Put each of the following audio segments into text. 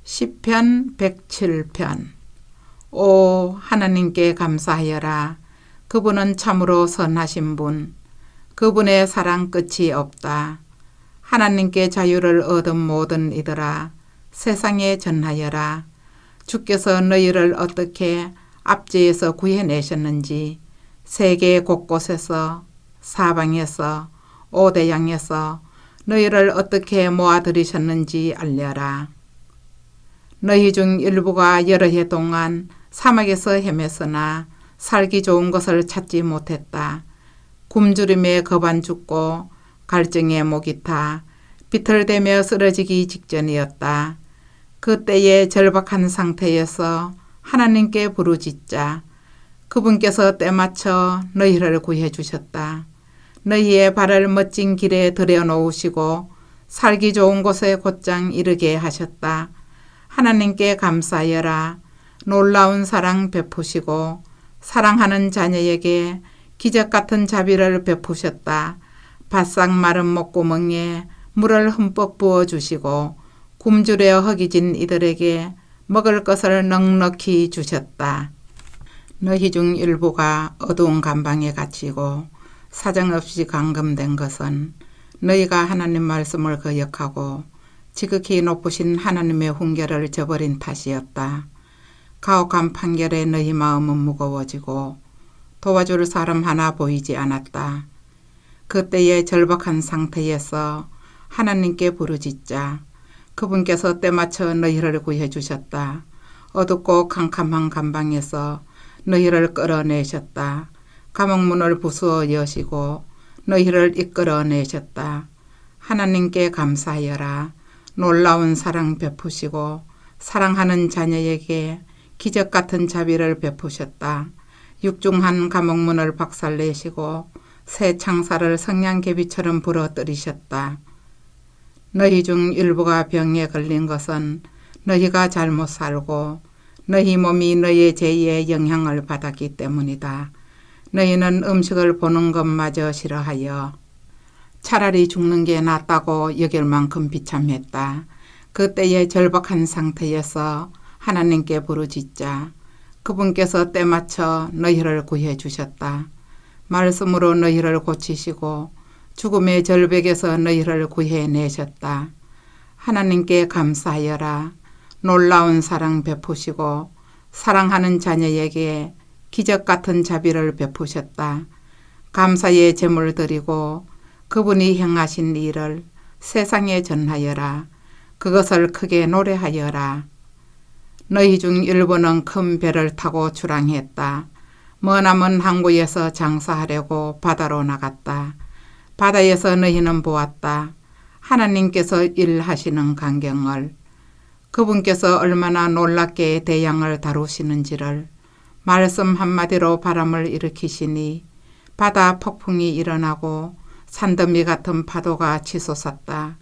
시편 107편. 오 하나님께 감사하여라. 그분은 참으로 선하신 분. 그분의 사랑 끝이 없다. 하나님께 자유를 얻은 모든 이들아, 세상에 전하여라. 주께서 너희를 어떻게 압제에서 구해내셨는지, 세계 곳곳에서, 사방에서, 오대양에서 너희를 어떻게 모아들이셨는지 알려라. 너희 중 일부가 여러 해 동안 사막에서 헤맸으나 살기 좋은 것을 찾지 못했다. 굶주림에 겁안 죽고 갈증에 목이 타 비틀대며 쓰러지기 직전이었다. 그때의 절박한 상태에서 하나님께 부르짖자. 그분께서 때맞춰 너희를 구해 주셨다. 너희의 발을 멋진 길에 들여놓으시고 살기 좋은 곳에 곧장 이르게 하셨다. 하나님께 감사하여라. 놀라운 사랑 베푸시고 사랑하는 자녀에게 기적 같은 자비를 베푸셨다. 바싹 마른 목구멍에 물을 흠뻑 부어주시고 굶주려 허기진 이들에게 먹을 것을 넉넉히 주셨다. 너희 중 일부가 어두운 감방에 갇히고 사정없이 감금된 것은 너희가 하나님 말씀을 거역하고 지극히 높으신 하나님의 훈계를 저버린 탓이었다. 가혹한 판결에 너희 마음은 무거워지고 도와줄 사람 하나 보이지 않았다. 그때의 절박한 상태에서 하나님께 부르짖자. 그분께서 때맞춰 너희를 구해 주셨다. 어둡고 캄캄한 감방에서 너희를 끌어내셨다. 감옥문을 부수어 여시고 너희를 이끌어내셨다. 하나님께 감사하여라. 놀라운 사랑 베푸시고 사랑하는 자녀에게 기적 같은 자비를 베푸셨다. 육중한 감옥문을 박살내시고 새 창살을 성냥개비처럼 부러뜨리셨다. 너희 중 일부가 병에 걸린 것은 너희가 잘못 살고 너희 몸이 너희의 죄의 영향을 받았기 때문이다. 너희는 음식을 보는 것마저 싫어하여 차라리 죽는 게 낫다고 여길 만큼 비참했다. 그때의 절박한 상태에서 하나님께 부르짖자. 그분께서 때맞춰 너희를 구해 주셨다. 말씀으로 너희를 고치시고 죽음의 절벽에서 너희를 구해내셨다. 하나님께 감사하여라. 놀라운 사랑 베푸시고 사랑하는 자녀에게 기적 같은 자비를 베푸셨다. 감사의 제물 드리고 그분이 행하신 일을 세상에 전하여라. 그것을 크게 노래하여라. 너희 중 일부는 큰 배를 타고 출항했다. 머나먼 항구에서 장사하려고 바다로 나갔다. 바다에서 너희는 보았다. 하나님께서 일하시는 광경을, 그분께서 얼마나 놀랍게 대양을 다루시는지를. 말씀 한마디로 바람을 일으키시니 바다 폭풍이 일어나고 산더미 같은 파도가 치솟았다.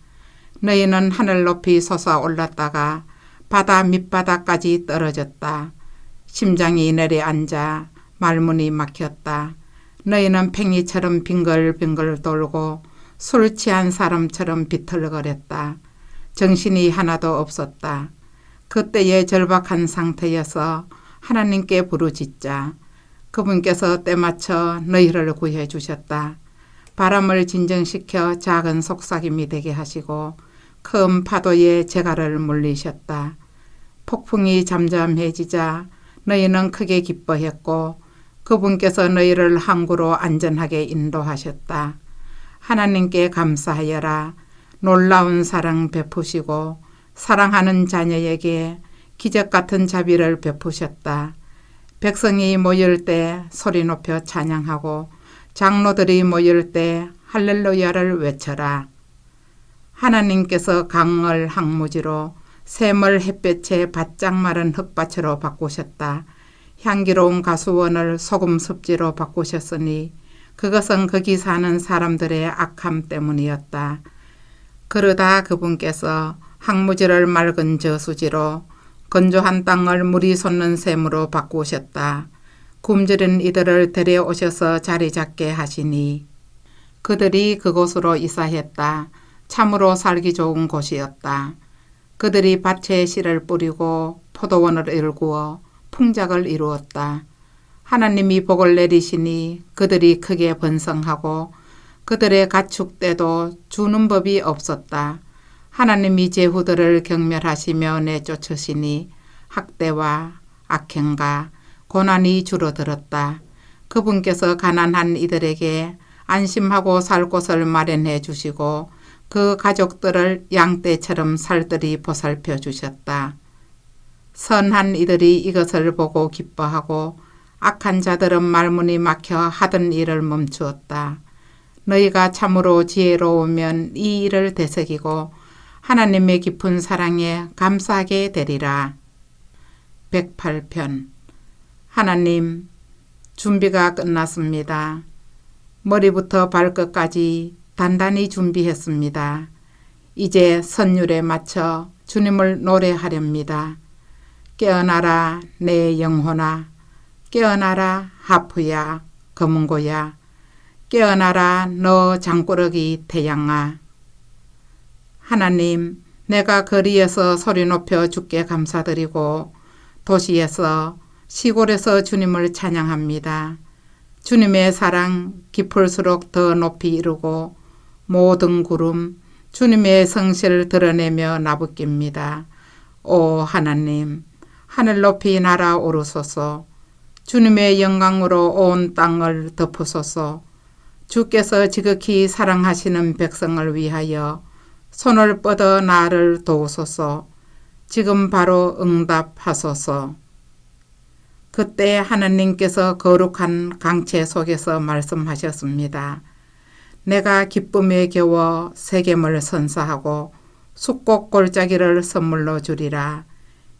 너희는 하늘 높이 솟아올랐다가 바다 밑바닥까지 떨어졌다. 심장이 내려앉아 말문이 막혔다. 너희는 팽이처럼 빙글빙글 돌고 술 취한 사람처럼 비틀거렸다. 정신이 하나도 없었다. 그때의 절박한 상태에서 하나님께 부르짖자. 그분께서 때맞춰 너희를 구해 주셨다. 바람을 진정시켜 작은 속삭임이 되게 하시고 큰 파도에 재갈을 물리셨다. 폭풍이 잠잠해지자 너희는 크게 기뻐했고 그분께서 너희를 항구로 안전하게 인도하셨다. 하나님께 감사하여라. 놀라운 사랑 베푸시고 사랑하는 자녀에게 기적 같은 자비를 베푸셨다. 백성이 모일 때 소리 높여 찬양하고 장로들이 모일 때 할렐루야를 외쳐라. 하나님께서 강을 항무지로 샘을 햇볕에 바짝 마른 흙밭으로 바꾸셨다. 향기로운 가수원을 소금 습지로 바꾸셨으니 그것은 거기 사는 사람들의 악함 때문이었다. 그러다 그분께서 항무지를 맑은 저수지로 건조한 땅을 물이 솟는 샘으로 바꾸셨다. 굶주린 이들을 데려오셔서 자리 잡게 하시니 그들이 그곳으로 이사했다. 참으로 살기 좋은 곳이었다. 그들이 밭에 씨를 뿌리고 포도원을 일구어 풍작을 이루었다. 하나님이 복을 내리시니 그들이 크게 번성하고 그들의 가축대도 주는 법이 없었다. 하나님이 제후들을 경멸하시며 내쫓으시니 학대와 악행과 고난이 줄어들었다. 그분께서 가난한 이들에게 안심하고 살 곳을 마련해 주시고 그 가족들을 양떼처럼 살뜰히 보살펴 주셨다. 선한 이들이 이것을 보고 기뻐하고 악한 자들은 말문이 막혀 하던 일을 멈추었다. 너희가 참으로 지혜로우면 이 일을 되새기고 하나님의 깊은 사랑에 감사하게 되리라. 108편. 하나님, 준비가 끝났습니다. 머리부터 발끝까지 단단히 준비했습니다. 이제 선율에 맞춰 주님을 노래하렵니다. 깨어나라 내 영혼아, 깨어나라 하프야 검은고야, 깨어나라 너 장꾸러기 태양아. 하나님, 내가 거리에서 소리 높여 주께 감사드리고 도시에서 시골에서 주님을 찬양합니다. 주님의 사랑 깊을수록 더 높이 이루고 모든 구름 주님의 성실을 드러내며 나부낍니다. 오 하나님, 하늘 높이 날아오르소서. 주님의 영광으로 온 땅을 덮으소서. 주께서 지극히 사랑하시는 백성을 위하여 손을 뻗어 나를 도우소서. 지금 바로 응답하소서. 그때 하나님께서 거룩한 강체 속에서 말씀하셨습니다. 내가 기쁨에 겨워 세겜을 선사하고 숙곡 골짜기를 선물로 주리라.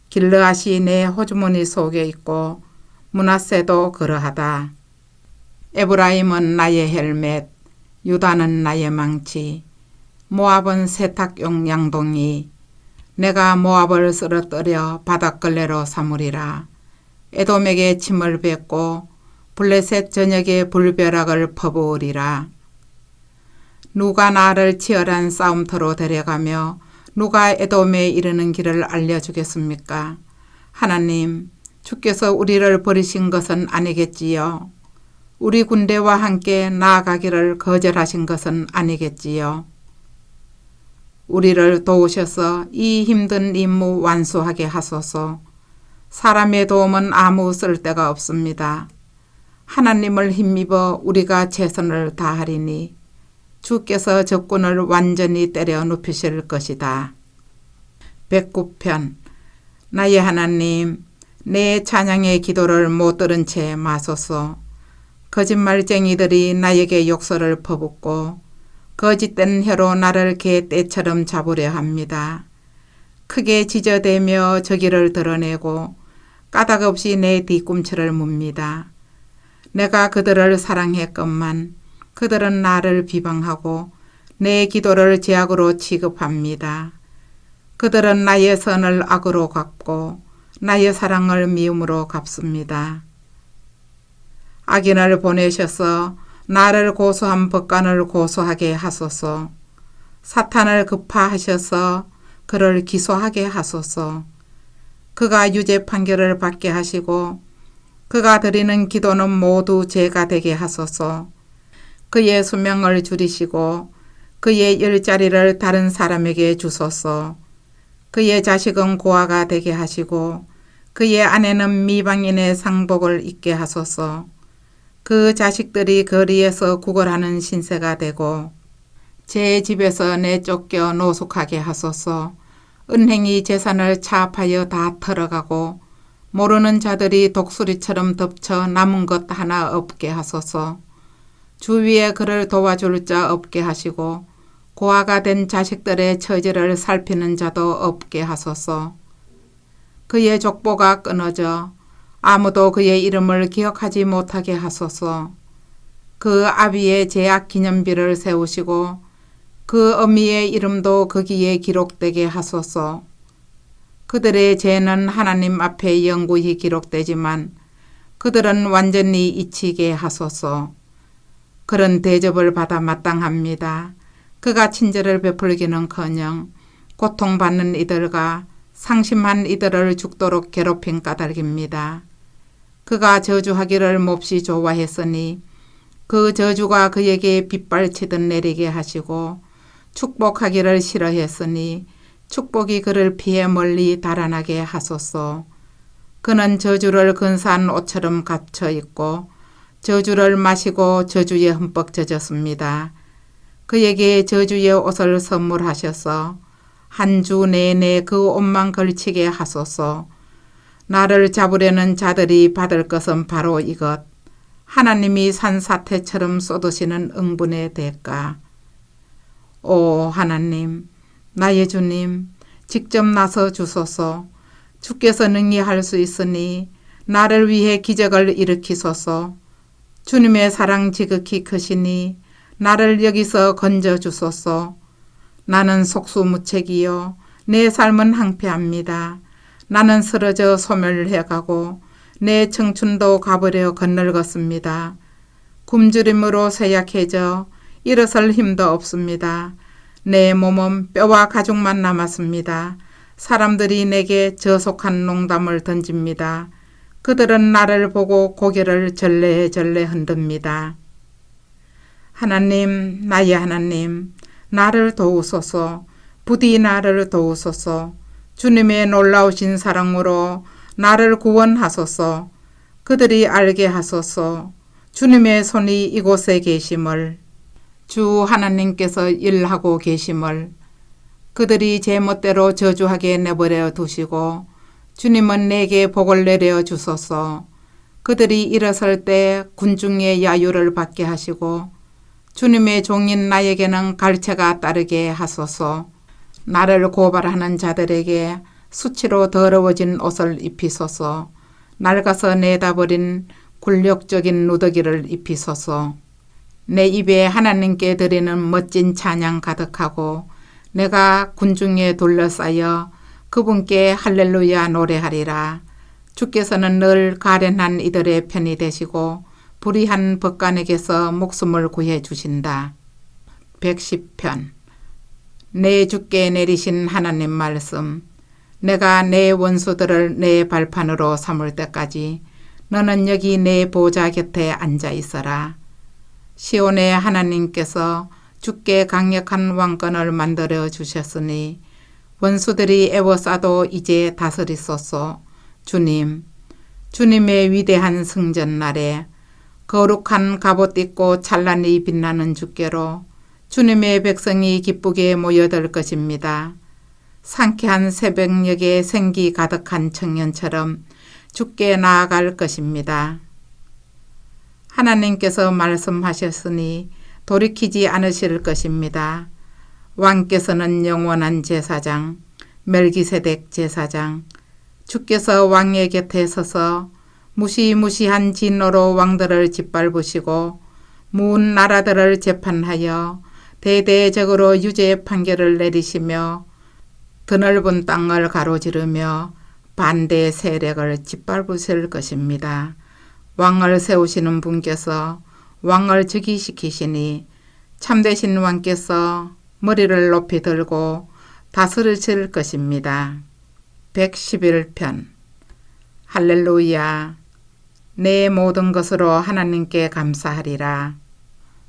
길르앗이 내 호주머니 속에 있고 므낫세도 그러하다. 에브라임은 나의 헬멧, 유다는 나의 망치, 모압은 세탁용 양동이. 내가 모압을 쓰러뜨려 바닷걸레로 삼으리라. 에돔에게 침을 뱉고 블레셋 전역에 불벼락을 퍼부으리라. 누가 나를 치열한 싸움터로 데려가며 누가 에돔에 이르는 길을 알려주겠습니까? 하나님, 주께서 우리를 버리신 것은 아니겠지요. 우리 군대와 함께 나아가기를 거절하신 것은 아니겠지요. 우리를 도우셔서 이 힘든 임무 완수하게 하소서. 사람의 도움은 아무 쓸데가 없습니다. 하나님을 힘입어 우리가 최선을 다하리니 주께서 적군을 완전히 때려 눕히실 것이다. 109편. 나의 하나님, 내 찬양의 기도를 못 들은 채 마소서. 거짓말쟁이들이 나에게 욕설을 퍼붓고 거짓된 혀로 나를 개떼처럼 잡으려 합니다. 크게 지저대며 저기를 드러내고 까닭없이 내 뒤꿈치를 뭅니다. 내가 그들을 사랑했건만 그들은 나를 비방하고 내 기도를 죄악으로 취급합니다. 그들은 나의 선을 악으로 갚고 나의 사랑을 미움으로 갚습니다. 악인을 보내셔서 나를 고소한 법관을 고소하게 하소서. 사탄을 급파하셔서 그를 기소하게 하소서. 그가 유죄 판결을 받게 하시고 그가 드리는 기도는 모두 죄가 되게 하소서. 그의 수명을 줄이시고 그의 일자리를 다른 사람에게 주소서. 그의 자식은 고아가 되게 하시고 그의 아내는 미방인의 상복을 입게 하소서. 그 자식들이 거리에서 구걸하는 신세가 되고 제 집에서 내쫓겨 노숙하게 하소서. 은행이 재산을 차압하여 다 털어가고 모르는 자들이 독수리처럼 덮쳐 남은 것 하나 없게 하소서. 주위에 그를 도와줄 자 없게 하시고 고아가 된 자식들의 처지를 살피는 자도 없게 하소서. 그의 족보가 끊어져 아무도 그의 이름을 기억하지 못하게 하소서. 그 아비의 제약 기념비를 세우시고 그 어미의 이름도 거기에 기록되게 하소서. 그들의 죄는 하나님 앞에 영구히 기록되지만 그들은 완전히 잊히게 하소서. 그런 대접을 받아 마땅합니다. 그가 친절을 베풀기는커녕 고통받는 이들과 상심한 이들을 죽도록 괴롭힌 까닭입니다. 그가 저주하기를 몹시 좋아했으니 그 저주가 그에게 빗발치듯 내리게 하시고 축복하기를 싫어했으니 축복이 그를 피해 멀리 달아나게 하소서. 그는 저주를 근사한 옷처럼 갇혀 있고 저주를 마시고 저주에 흠뻑 젖었습니다. 그에게 저주의 옷을 선물하셔서 한 주 내내 그 옷만 걸치게 하소서. 나를 잡으려는 자들이 받을 것은 바로 이것. 하나님이 산사태처럼 쏟으시는 응분의 대가. 오 하나님, 나의 주님, 직접 나서 주소서. 주께서 능히 할 수 있으니 나를 위해 기적을 일으키소서. 주님의 사랑 지극히 크시니 나를 여기서 건져 주소서. 나는 속수무책이요 내 삶은 황폐합니다. 나는 쓰러져 소멸해가고 내 청춘도 가버려 건널었습니다. 굶주림으로 쇠약해져 일어설 힘도 없습니다. 내 몸은 뼈와 가죽만 남았습니다. 사람들이 내게 저속한 농담을 던집니다. 그들은 나를 보고 고개를 절레절레 흔듭니다. 하나님, 나의 하나님, 나를 도우소서. 부디 나를 도우소서. 주님의 놀라우신 사랑으로 나를 구원하소서. 그들이 알게 하소서. 주님의 손이 이곳에 계심을, 주 하나님께서 일하고 계심을, 그들이 제멋대로 저주하게 내버려 두시고 주님은 내게 복을 내려 주소서. 그들이 일어설 때 군중의 야유를 받게 하시고 주님의 종인 나에게는 갈채가 따르게 하소서. 나를 고발하는 자들에게 수치로 더러워진 옷을 입히소서. 낡아서 내다버린 굴욕적인 누더기를 입히소서. 내 입에 하나님께 드리는 멋진 찬양 가득하고 내가 군중에 둘러싸여 그분께 할렐루야 노래하리라. 주께서는 늘 가련한 이들의 편이 되시고 불의한 법관에게서 목숨을 구해 주신다. 110편. 내 주께 내리신 하나님 말씀. 내가 내 원수들을 내 발판으로 삼을 때까지 너는 여기 내 보좌 곁에 앉아 있어라. 시온의 하나님께서 주께 강력한 왕권을 만들어 주셨으니 원수들이 애워싸도 이제 다스리소서. 주님, 주님의 위대한 승전날에 거룩한 갑옷 입고 찬란히 빛나는 주께로 주님의 백성이 기쁘게 모여들 것입니다. 상쾌한 새벽녘에 생기 가득한 청년처럼 주께 나아갈 것입니다. 하나님께서 말씀하셨으니 돌이키지 않으실 것입니다. 왕께서는 영원한 제사장, 멜기세덱 제사장, 주께서 왕의 곁에 서서 무시무시한 진노로 왕들을 짓밟으시고 문 나라들을 재판하여 대대적으로 유죄 판결을 내리시며 드넓은 땅을 가로지르며 반대 세력을 짓밟으실 것입니다. 왕을 세우시는 분께서 왕을 즉위시키시니 참되신 왕께서 머리를 높이 들고 다스리실 것입니다. 111편. 할렐루야. 내 모든 것으로 하나님께 감사하리라.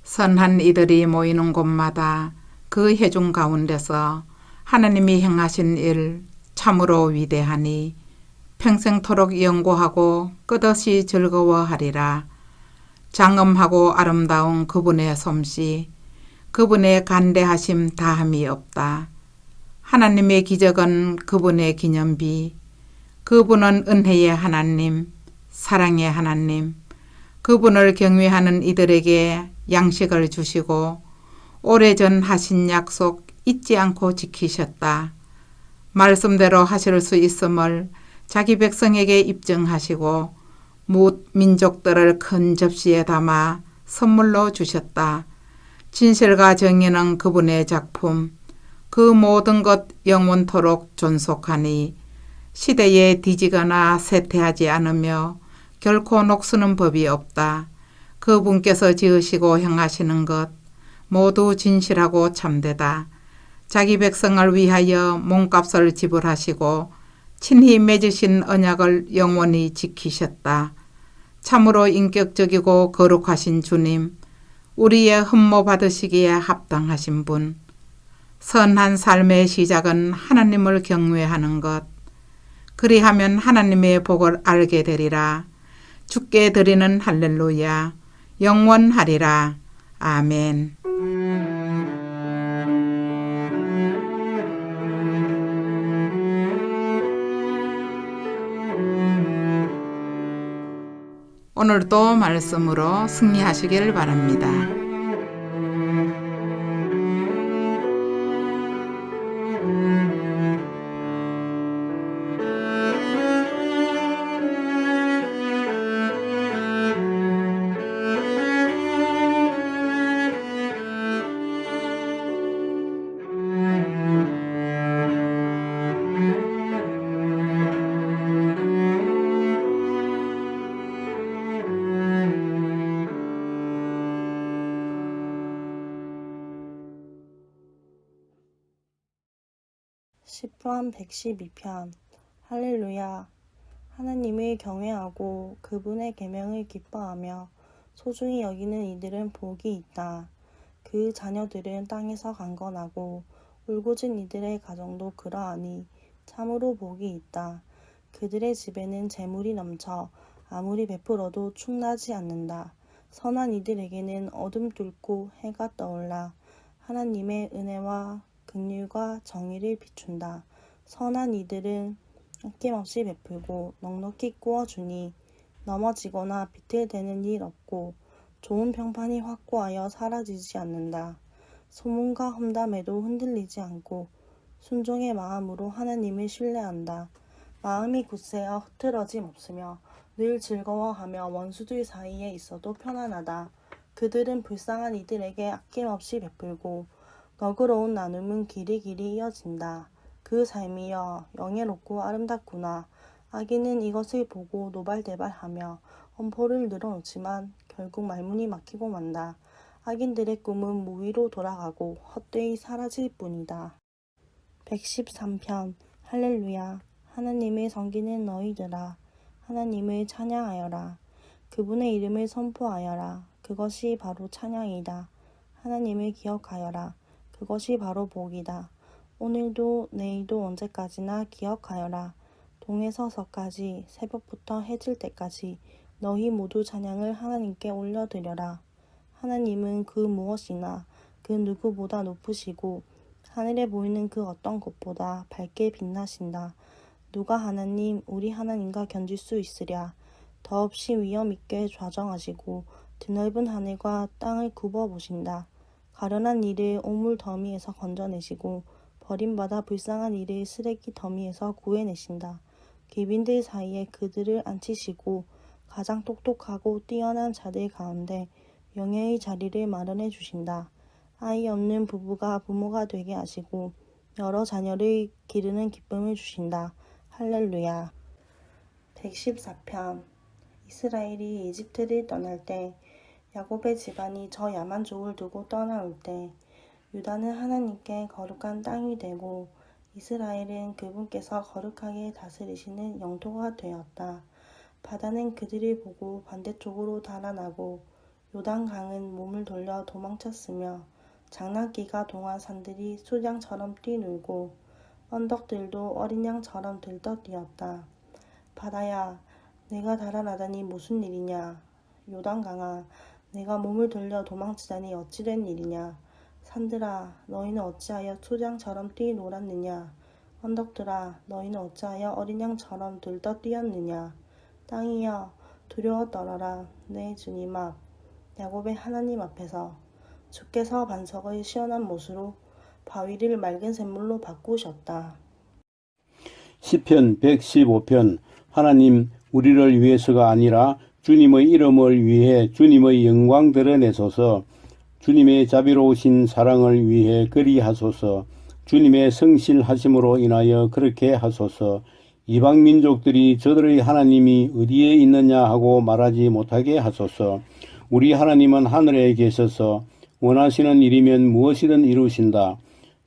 선한 이들이 모이는 곳마다 그 회중 가운데서 하나님이 행하신 일 참으로 위대하니 평생토록 연구하고 끝없이 즐거워하리라. 장엄하고 아름다운 그분의 솜씨, 그분의 간대하심 다함이 없다. 하나님의 기적은 그분의 기념비, 그분은 은혜의 하나님, 사랑의 하나님, 그분을 경외하는 이들에게 양식을 주시고 오래전 하신 약속 잊지 않고 지키셨다. 말씀대로 하실 수 있음을 자기 백성에게 입증하시고 뭇 민족들을 큰 접시에 담아 선물로 주셨다. 진실과 정의는 그분의 작품, 그 모든 것 영원토록 존속하니 시대에 뒤지거나 쇠퇴하지 않으며 결코 녹쓰는 법이 없다. 그분께서 지으시고 행하시는 것 모두 진실하고 참되다. 자기 백성을 위하여 몸값을 지불하시고 친히 맺으신 언약을 영원히 지키셨다. 참으로 인격적이고 거룩하신 주님, 우리의 흠모 받으시기에 합당하신 분, 선한 삶의 시작은 하나님을 경외하는 것, 그리하면 하나님의 복을 알게 되리라. 주께 드리는 할렐루야, 영원하리라. 아멘. 오늘도 말씀으로 승리하시길 바랍니다. 시편 112편. 할렐루야. 하나님을 경외하고 그분의 계명을 기뻐하며 소중히 여기는 이들은 복이 있다. 그 자녀들은 땅에서 강건하고 울고진 이들의 가정도 그러하니 참으로 복이 있다. 그들의 집에는 재물이 넘쳐 아무리 베풀어도 충나지 않는다. 선한 이들에게는 어둠 뚫고 해가 떠올라 하나님의 은혜와 긍휼과 정의를 비춘다. 선한 이들은 아낌없이 베풀고 넉넉히 구워주니 넘어지거나 비틀대는 일 없고 좋은 평판이 확고하여 사라지지 않는다. 소문과 험담에도 흔들리지 않고 순종의 마음으로 하나님을 신뢰한다. 마음이 굳세어 흐트러짐 없으며 늘 즐거워하며 원수들 사이에 있어도 편안하다. 그들은 불쌍한 이들에게 아낌없이 베풀고 너그러운 나눔은 길이길이 이어진다. 그 삶이여 영예롭고 아름답구나. 악인은 이것을 보고 노발대발하며 엄포를 늘어놓지만 결국 말문이 막히고 만다. 악인들의 꿈은 무위로 돌아가고 헛되이 사라질 뿐이다. 113편. 할렐루야. 하나님을 섬기는 너희들아, 하나님을 찬양하여라. 그분의 이름을 선포하여라. 그것이 바로 찬양이다. 하나님을 기억하여라. 그것이 바로 복이다. 오늘도 내일도 언제까지나 기억하여라. 동에서 서까지 새벽부터 해질 때까지 너희 모두 찬양을 하나님께 올려드려라. 하나님은 그 무엇이나 그 누구보다 높으시고 하늘에 보이는 그 어떤 것보다 밝게 빛나신다. 누가 하나님 우리 하나님과 견질 수 있으랴. 더없이 위엄 있게 좌정하시고 드넓은 하늘과 땅을 굽어보신다. 가련한 이를 오물 더미에서 건져내시고 버림받아 불쌍한 이를 쓰레기 더미에서 구해내신다. 귀빈들 사이에 그들을 앉히시고 가장 똑똑하고 뛰어난 자들 가운데 명예의 자리를 마련해 주신다. 아이 없는 부부가 부모가 되게 하시고 여러 자녀를 기르는 기쁨을 주신다. 할렐루야. 114편. 이스라엘이 이집트를 떠날 때, 야곱의 집안이 저 야만족을 두고 떠나올 때, 유다는 하나님께 거룩한 땅이 되고 이스라엘은 그분께서 거룩하게 다스리시는 영토가 되었다. 바다는 그들을 보고 반대쪽으로 달아나고 요단강은 몸을 돌려 도망쳤으며 장난기가 동한 산들이 수량처럼 뛰놀고 언덕들도 어린 양처럼 들떠뛰었다. 바다야, 내가 달아나다니 무슨 일이냐. 요단강아, 내가 몸을 돌려 도망치다니 어찌된 일이냐. 산들아, 너희는 어찌하여 소장처럼 뛰놀았느냐. 언덕들아, 너희는 어찌하여 어린 양처럼 들떠뛰었느냐. 땅이여, 두려워 떨어라. 내 주님 앞, 야곱의 하나님 앞에서. 주께서 반석을 시원한 못으로 바위를 맑은 샘물로 바꾸셨다. 시편 115편. 하나님, 우리를 위해서가 아니라 주님의 이름을 위해 주님의 영광 드러내소서. 주님의 자비로우신 사랑을 위해 그리하소서. 주님의 성실하심으로 인하여 그렇게 하소서. 이방 민족들이 저들의 하나님이 어디에 있느냐 하고 말하지 못하게 하소서. 우리 하나님은 하늘에 계셔서 원하시는 일이면 무엇이든 이루신다.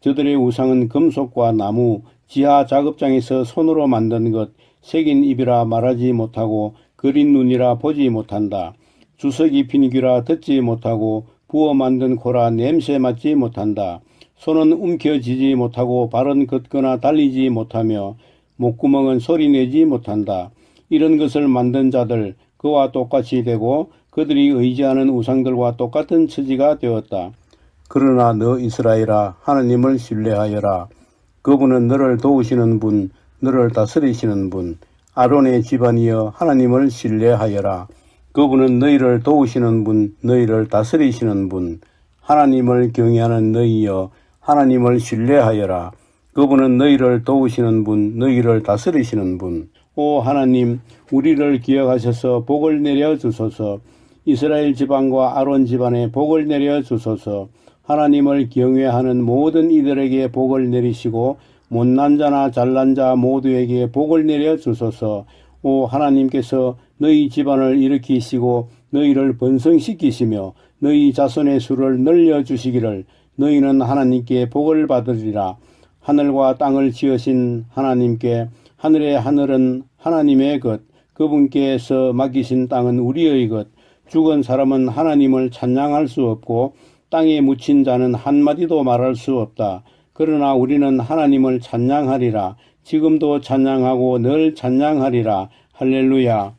저들의 우상은 금속과 나무, 지하 작업장에서 손으로 만든 것, 새긴 입이라 말하지 못하고 그린 눈이라 보지 못한다. 주석이 핀 귀라 듣지 못하고 부어 만든 코라 냄새 맡지 못한다. 손은 움켜쥐지 못하고 발은 걷거나 달리지 못하며 목구멍은 소리내지 못한다. 이런 것을 만든 자들 그와 똑같이 되고 그들이 의지하는 우상들과 똑같은 처지가 되었다. 그러나 너 이스라엘아 하나님을 신뢰하여라. 그분은 너를 도우시는 분, 너를 다스리시는 분. 아론의 집안이여 하나님을 신뢰하여라. 그분은 너희를 도우시는 분, 너희를 다스리시는 분. 하나님을 경외하는 너희여 하나님을 신뢰하여라. 그분은 너희를 도우시는 분, 너희를 다스리시는 분. 오 하나님, 우리를 기억하셔서 복을 내려 주소서. 이스라엘 집안과 아론 집안에 복을 내려 주소서. 하나님을 경외하는 모든 이들에게 복을 내리시고 못난 자나 잘난 자 모두에게 복을 내려 주소서. 오 하나님께서 너희 집안을 일으키시고 너희를 번성시키시며 너희 자손의 수를 늘려주시기를 너희는 하나님께 복을 받으리라. 하늘과 땅을 지으신 하나님께 하늘의 하늘은 하나님의 것, 그분께서 맡기신 땅은 우리의 것. 죽은 사람은 하나님을 찬양할 수 없고 땅에 묻힌 자는 한마디도 말할 수 없다. 그러나 우리는 하나님을 찬양하리라. 지금도 찬양하고 늘 찬양하리라. 할렐루야.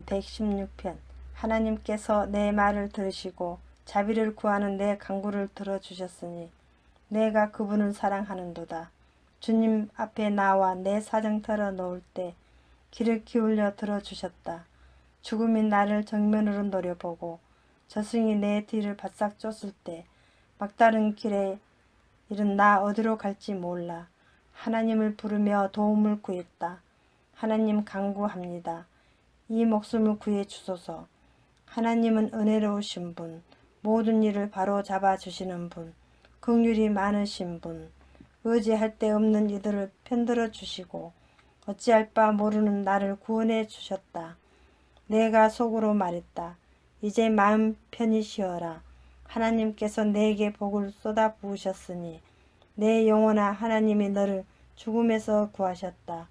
116편. 하나님께서 내 말을 들으시고 자비를 구하는 내 간구를 들어주셨으니 내가 그분을 사랑하는도다. 주님 앞에 나와 내 사정 털어놓을 때 귀를 기울여 들어주셨다. 죽음이 나를 정면으로 노려보고 저승이 내 뒤를 바싹 쫓을 때 막다른 길에 이른 나 어디로 갈지 몰라. 하나님을 부르며 도움을 구했다. 하나님 간구합니다. 이 목숨을 구해 주소서. 하나님은 은혜로우신 분, 모든 일을 바로 잡아주시는 분, 긍휼이 많으신 분, 의지할 데 없는 이들을 편들어 주시고 어찌할 바 모르는 나를 구원해 주셨다. 내가 속으로 말했다. 이제 마음 편히 쉬어라. 하나님께서 내게 복을 쏟아 부으셨으니 내 영혼아 하나님이 너를 죽음에서 구하셨다.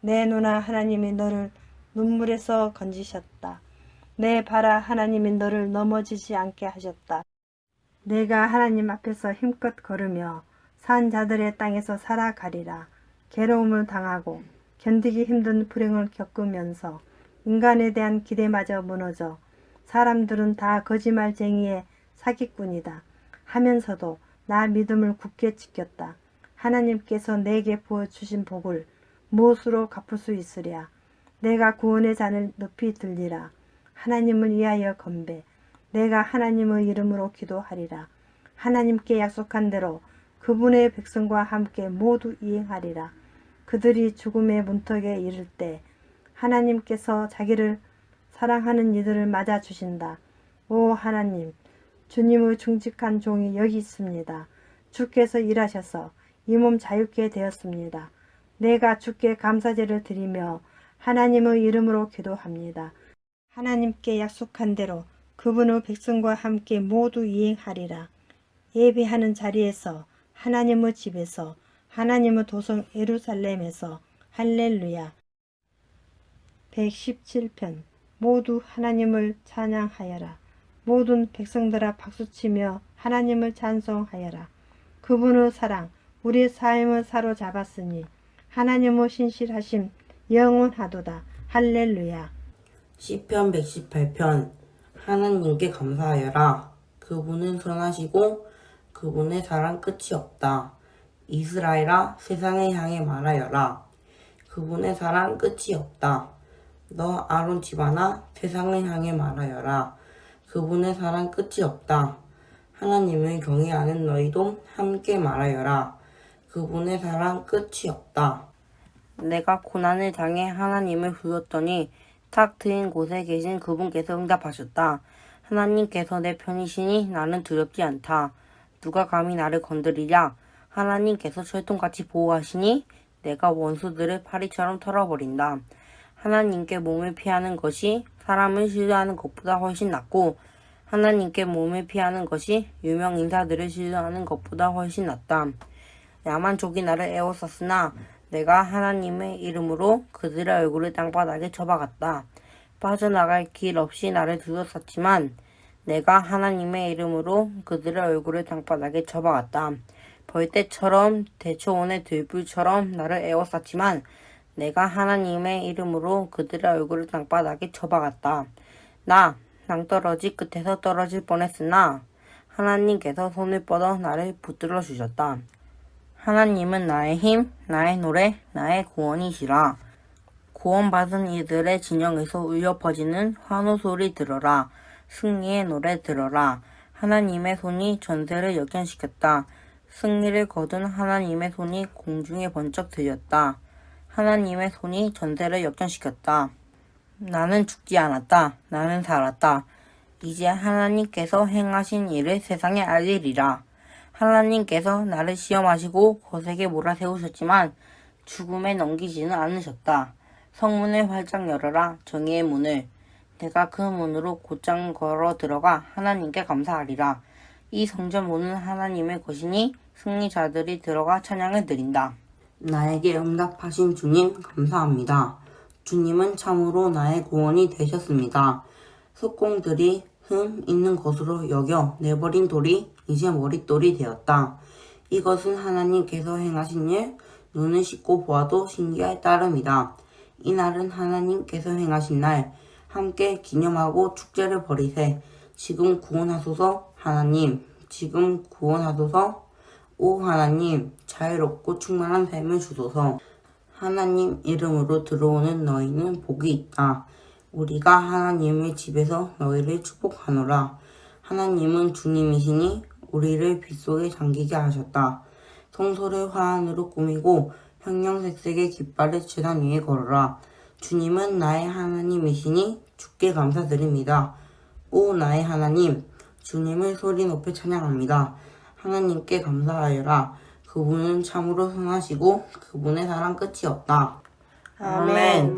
내 눈아 하나님이 너를 눈물에서 건지셨다. 내 발아 하나님이 너를 넘어지지 않게 하셨다. 내가 하나님 앞에서 힘껏 걸으며 산 자들의 땅에서 살아가리라. 괴로움을 당하고 견디기 힘든 불행을 겪으면서 인간에 대한 기대마저 무너져 사람들은 다 거짓말쟁이의 사기꾼이다 하면서도 나 믿음을 굳게 지켰다. 하나님께서 내게 부어주신 복을 무엇으로 갚을 수 있으랴. 내가 구원의 잔을 높이 들리라. 하나님을 위하여 건배. 내가 하나님의 이름으로 기도하리라. 하나님께 약속한 대로 그분의 백성과 함께 모두 이행하리라. 그들이 죽음의 문턱에 이를 때 하나님께서 자기를 사랑하는 이들을 맞아주신다. 오 하나님, 주님의 중직한 종이 여기 있습니다. 주께서 일하셔서 이 몸 자유케 되었습니다. 내가 주께 감사제를 드리며 하나님의 이름으로 기도합니다. 하나님께 약속한 대로 그분의 백성과 함께 모두 이행하리라. 예배하는 자리에서 하나님의 집에서 하나님의 도성 예루살렘에서 할렐루야. 117편. 모두 하나님을 찬양하여라. 모든 백성들아 박수치며 하나님을 찬송하여라. 그분의 사랑 우리 삶을 사로잡았으니 하나님의 신실하심 영원하도다. 할렐루야. 시편 118편. 하나님께 감사하여라. 그분은 선하시고 그분의 사랑 끝이 없다. 이스라엘아 세상을 향해 말하여라. 그분의 사랑 끝이 없다. 너 아론 집안아 세상을 향해 말하여라. 그분의 사랑 끝이 없다. 하나님을 경외하는 너희도 함께 말하여라. 그분의 사랑 끝이 없다. 내가 고난을 당해 하나님을 불렀더니 탁 트인 곳에 계신 그분께서 응답하셨다. 하나님께서 내 편이시니 나는 두렵지 않다. 누가 감히 나를 건드리랴. 하나님께서 철통같이 보호하시니 내가 원수들을 파리처럼 털어버린다. 하나님께 몸을 피하는 것이 사람을 신뢰하는 것보다 훨씬 낫고 하나님께 몸을 피하는 것이 유명 인사들을 신뢰하는 것보다 훨씬 낫다. 야만족이 나를 애워쌌으나 내가 하나님의 이름으로 그들의 얼굴을 땅바닥에 쳐박았다. 빠져나갈 길 없이 나를 둘러쌌지만 내가 하나님의 이름으로 그들의 얼굴을 땅바닥에 쳐박았다. 벌떼처럼 대초원의 들불처럼 나를 애워쌌지만 내가 하나님의 이름으로 그들의 얼굴을 땅바닥에 쳐박았다. 나 낭떠러지 끝에서 떨어질 뻔했으나 하나님께서 손을 뻗어 나를 붙들어 주셨다. 하나님은 나의 힘, 나의 노래, 나의 구원이시라. 구원받은 이들의 진영에서 울려 퍼지는 환호 소리 들어라. 승리의 노래 들어라. 하나님의 손이 전세를 역전시켰다. 승리를 거둔 하나님의 손이 공중에 번쩍 들렸다. 하나님의 손이 전세를 역전시켰다. 나는 죽지 않았다. 나는 살았다. 이제 하나님께서 행하신 일을 세상에 알리리라. 하나님께서 나를 시험하시고 거세게 몰아세우셨지만 죽음에 넘기지는 않으셨다. 성문을 활짝 열어라. 정의의 문을. 내가 그 문으로 곧장 걸어 들어가 하나님께 감사하리라. 이 성전 문은 하나님의 것이니 승리자들이 들어가 찬양을 드린다. 나에게 응답하신 주님 감사합니다. 주님은 참으로 나의 구원이 되셨습니다. 석공들이 흠 있는 것으로 여겨 내버린 돌이 이제 머릿돌이 되었다. 이것은 하나님께서 행하신 일, 눈을 씻고 보아도 신기할 따름이다. 이 날은 하나님께서 행하신 날, 함께 기념하고 축제를 벌이세. 지금 구원하소서 하나님, 지금 구원하소서. 오 하나님, 자유롭고 충만한 삶을 주소서. 하나님 이름으로 들어오는 너희는 복이 있다. 우리가 하나님의 집에서 너희를 축복하노라. 하나님은 주님이시니 우리를 빗속에 잠기게 하셨다. 성소를 화환으로 꾸미고 형형색색의 깃발을 제단 위에 걸어라. 주님은 나의 하나님이시니 주께 감사드립니다. 오 나의 하나님, 주님을 소리 높여 찬양합니다. 하나님께 감사하여라. 그분은 참으로 선하시고 그분의 사랑 끝이 없다. 아멘.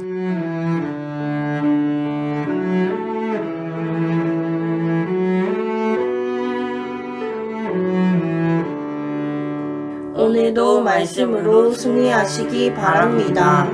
오늘도 말씀으로 승리하시기 바랍니다.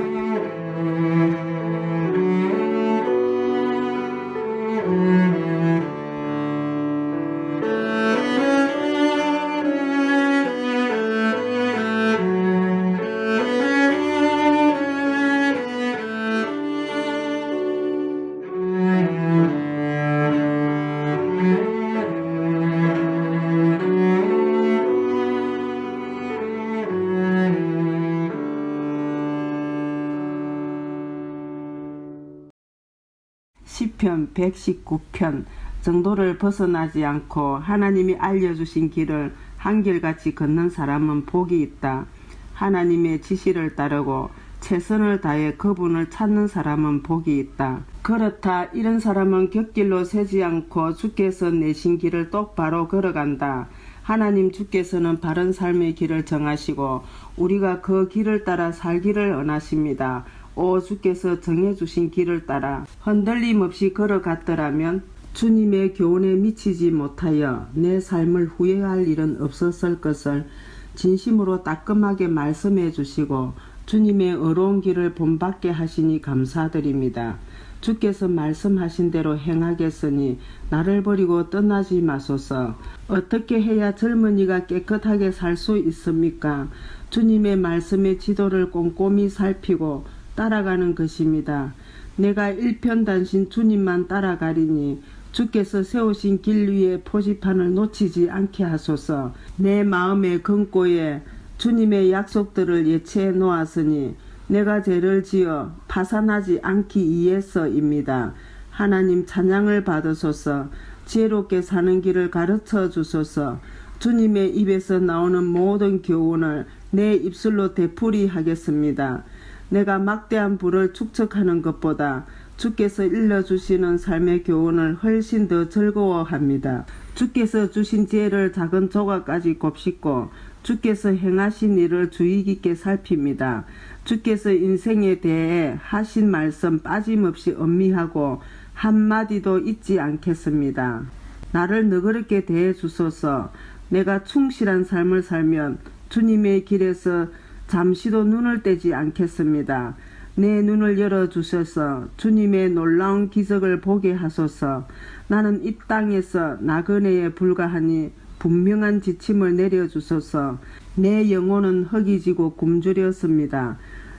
시편 119편 정도를 벗어나지 않고 하나님이 알려주신 길을 한결같이 걷는 사람은 복이 있다. 하나님의 지시를 따르고 최선을 다해 그분을 찾는 사람은 복이 있다. 그렇다. 이런 사람은 곁길로 새지 않고 주께서 내신 길을 똑바로 걸어간다. 하나님 주께서는 바른 삶의 길을 정하시고 우리가 그 길을 따라 살기를 원하십니다. 오 주께서 정해주신 길을 따라 흔들림 없이 걸어갔더라면 주님의 교훈에 미치지 못하여 내 삶을 후회할 일은 없었을 것을 진심으로 따끔하게 말씀해 주시고 주님의 의로운 길을 본받게 하시니 감사드립니다. 주께서 말씀하신 대로 행하겠으니 나를 버리고 떠나지 마소서. 어떻게 해야 젊은이가 깨끗하게 살 수 있습니까? 주님의 말씀의 지도를 꼼꼼히 살피고 따라가는 것입니다. 내가 일편단심 주님만 따라가리니 주께서 세우신 길 위에 표지판을 놓치지 않게 하소서. 내 마음의 금고에 주님의 약속들을 예치해 놓았으니 내가 죄를 지어 파산하지 않기 위해서입니다. 하나님 찬양을 받으소서. 지혜롭게 사는 길을 가르쳐 주소서. 주님의 입에서 나오는 모든 교훈을 내 입술로 되풀이 하겠습니다. 내가 막대한 부를 축적하는 것보다 주께서 일러주시는 삶의 교훈을 훨씬 더 즐거워합니다. 주께서 주신 지혜를 작은 조각까지 곱씹고 주께서 행하신 일을 주의 깊게 살핍니다. 주께서 인생에 대해 하신 말씀 빠짐없이 음미하고 한마디도 잊지 않겠습니다. 나를 너그럽게 대해 주소서. 내가 충실한 삶을 살면 주님의 길에서 잠시도 눈을 떼지 않겠습니다. 내 눈을 열어주셔서 주님의 놀라운 기적을 보게 하소서. 나는 이 땅에서 나그네에 불과하니 분명한 지침을 내려주소서. 내 영혼은 허기지고 굶주렸습니다.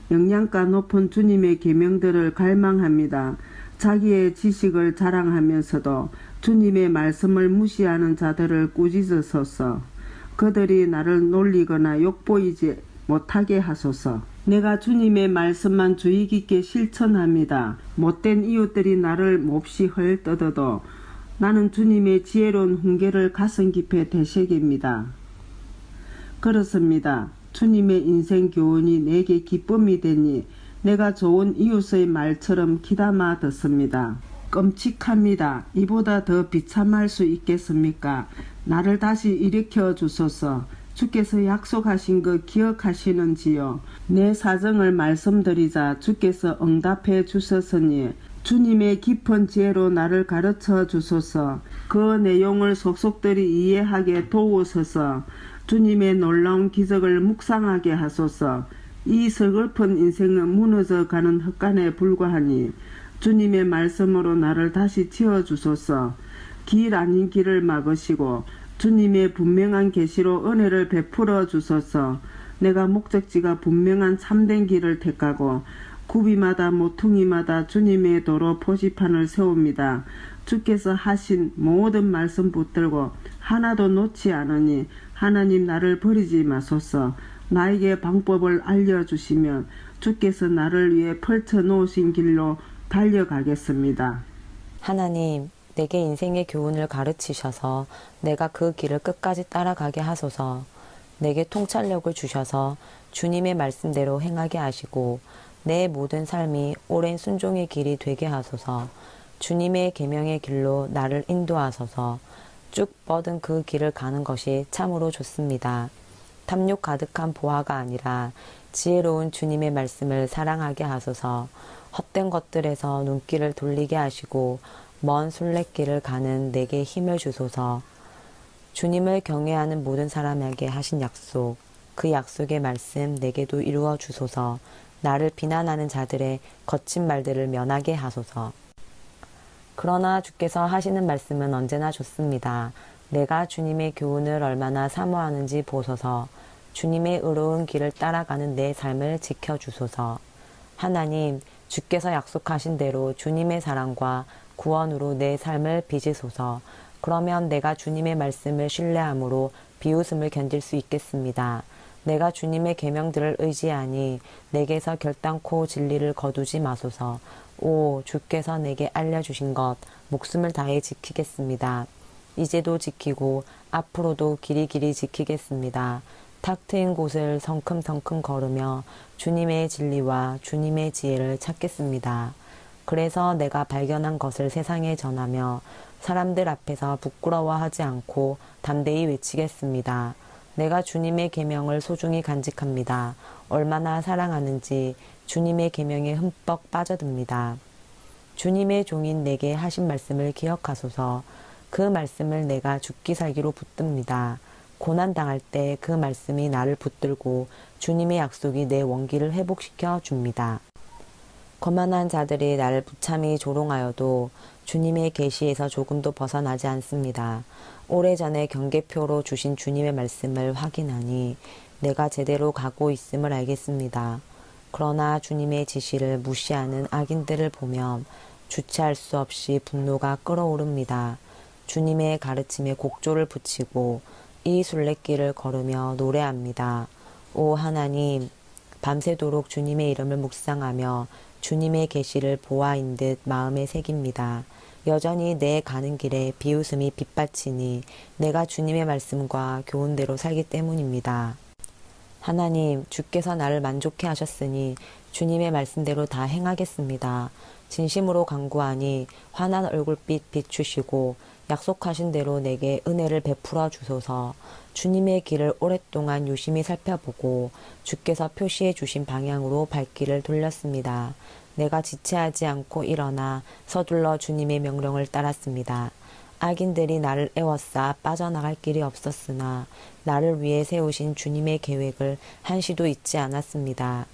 영양가 높은 주님의 계명들을 갈망합니다. 자기의 지식을 자랑하면서도 주님의 말씀을 무시하는 자들을 꾸짖으소서. 그들이 나를 놀리거나 욕보이지 못하게 하소서. 내가 주님의 말씀만 주의 깊게 실천합니다. 못된 이웃들이 나를 몹시 헐뜯어도 나는 주님의 지혜로운 훈계를 가슴 깊이 되새깁니다. 그렇습니다. 주님의 인생 교훈이 내게 기쁨이 되니 내가 좋은 이웃의 말처럼 귀담아 듣습니다. 끔찍합니다. 이보다 더 비참할 수 있겠습니까? 나를 다시 일으켜 주소서. 주께서 약속하신 것 기억하시는지요? 내 사정을 말씀드리자 주께서 응답해 주셨으니 주님의 깊은 지혜로 나를 가르쳐 주소서. 그 내용을 속속들이 이해하게 도우소서. 주님의 놀라운 기적을 묵상하게 하소서. 이 서글픈 인생은 무너져 가는 헛간에 불과하니 주님의 말씀으로 나를 다시 지어주소서. 길 아닌 길을 막으시고 주님의 분명한 계시로 은혜를 베풀어 주소서. 내가 목적지가 분명한 참된 길을 택하고 구비마다 모퉁이마다 주님의 도로 표지판을 세웁니다. 주께서 하신 모든 말씀 붙들고 하나도 놓지 않으니 하나님 나를 버리지 마소서. 나에게 방법을 알려주시면 주께서 나를 위해 펼쳐 놓으신 길로 달려가겠습니다. 하나님, 내게 인생의 교훈을 가르치셔서 내가 그 길을 끝까지 따라가게 하소서. 내게 통찰력을 주셔서 주님의 말씀대로 행하게 하시고 내 모든 삶이 오랜 순종의 길이 되게 하소서. 주님의 계명의 길로 나를 인도하소서. 쭉 뻗은 그 길을 가는 것이 참으로 좋습니다. 탐욕 가득한 보화가 아니라 지혜로운 주님의 말씀을 사랑하게 하소서. 헛된 것들에서 눈길을 돌리게 하시고 먼 순례길을 가는 내게 힘을 주소서. 주님을 경외하는 모든 사람에게 하신 약속, 그 약속의 말씀 내게도 이루어 주소서. 나를 비난하는 자들의 거친 말들을 면하게 하소서. 그러나 주께서 하시는 말씀은 언제나 좋습니다. 내가 주님의 교훈을 얼마나 사모하는지 보소서. 주님의 의로운 길을 따라가는 내 삶을 지켜주소서. 하나님, 주께서 약속하신 대로 주님의 사랑과 구원으로 내 삶을 빚으소서. 그러면 내가 주님의 말씀을 신뢰함으로 비웃음을 견딜 수 있겠습니다. 내가 주님의 계명들을 의지하니 내게서 결단코 진리를 거두지 마소서. 오, 주께서 내게 알려주신 것 목숨을 다해 지키겠습니다. 이제도 지키고 앞으로도 길이길이 지키겠습니다. 탁 트인 곳을 성큼성큼 걸으며 주님의 진리와 주님의 지혜를 찾겠습니다. 그래서 내가 발견한 것을 세상에 전하며 사람들 앞에서 부끄러워하지 않고 담대히 외치겠습니다. 내가 주님의 계명을 소중히 간직합니다. 얼마나 사랑하는지 주님의 계명에 흠뻑 빠져듭니다. 주님의 종인 내게 하신 말씀을 기억하소서. 그 말씀을 내가 죽기 살기로 붙듭니다. 고난당할 때 그 말씀이 나를 붙들고 주님의 약속이 내 원기를 회복시켜 줍니다. 거만한 자들이 나를 부참히 조롱하여도 주님의 계시에서 조금도 벗어나지 않습니다. 오래전에 경계표로 주신 주님의 말씀을 확인하니 내가 제대로 가고 있음을 알겠습니다. 그러나 주님의 지시를 무시하는 악인들을 보면 주체할 수 없이 분노가 끓어오릅니다. 주님의 가르침에 곡조를 붙이고 이 순례길을 걸으며 노래합니다. 오 하나님, 밤새도록 주님의 이름을 묵상하며 주님의 계시를 보아인 듯 마음에 새깁니다. 여전히 내 가는 길에 비웃음이 빗받치니 내가 주님의 말씀과 교훈대로 살기 때문입니다. 하나님, 주께서 나를 만족해 하셨으니 주님의 말씀대로 다 행하겠습니다. 진심으로 간구하니 환한 얼굴빛 비추시고 약속하신 대로 내게 은혜를 베풀어 주소서. 주님의 길을 오랫동안 유심히 살펴보고 주께서 표시해 주신 방향으로 발길을 돌렸습니다. 내가 지체하지 않고 일어나 서둘러 주님의 명령을 따랐습니다. 악인들이 나를 에워싸 빠져나갈 길이 없었으나 나를 위해 세우신 주님의 계획을 한시도 잊지 않았습니다.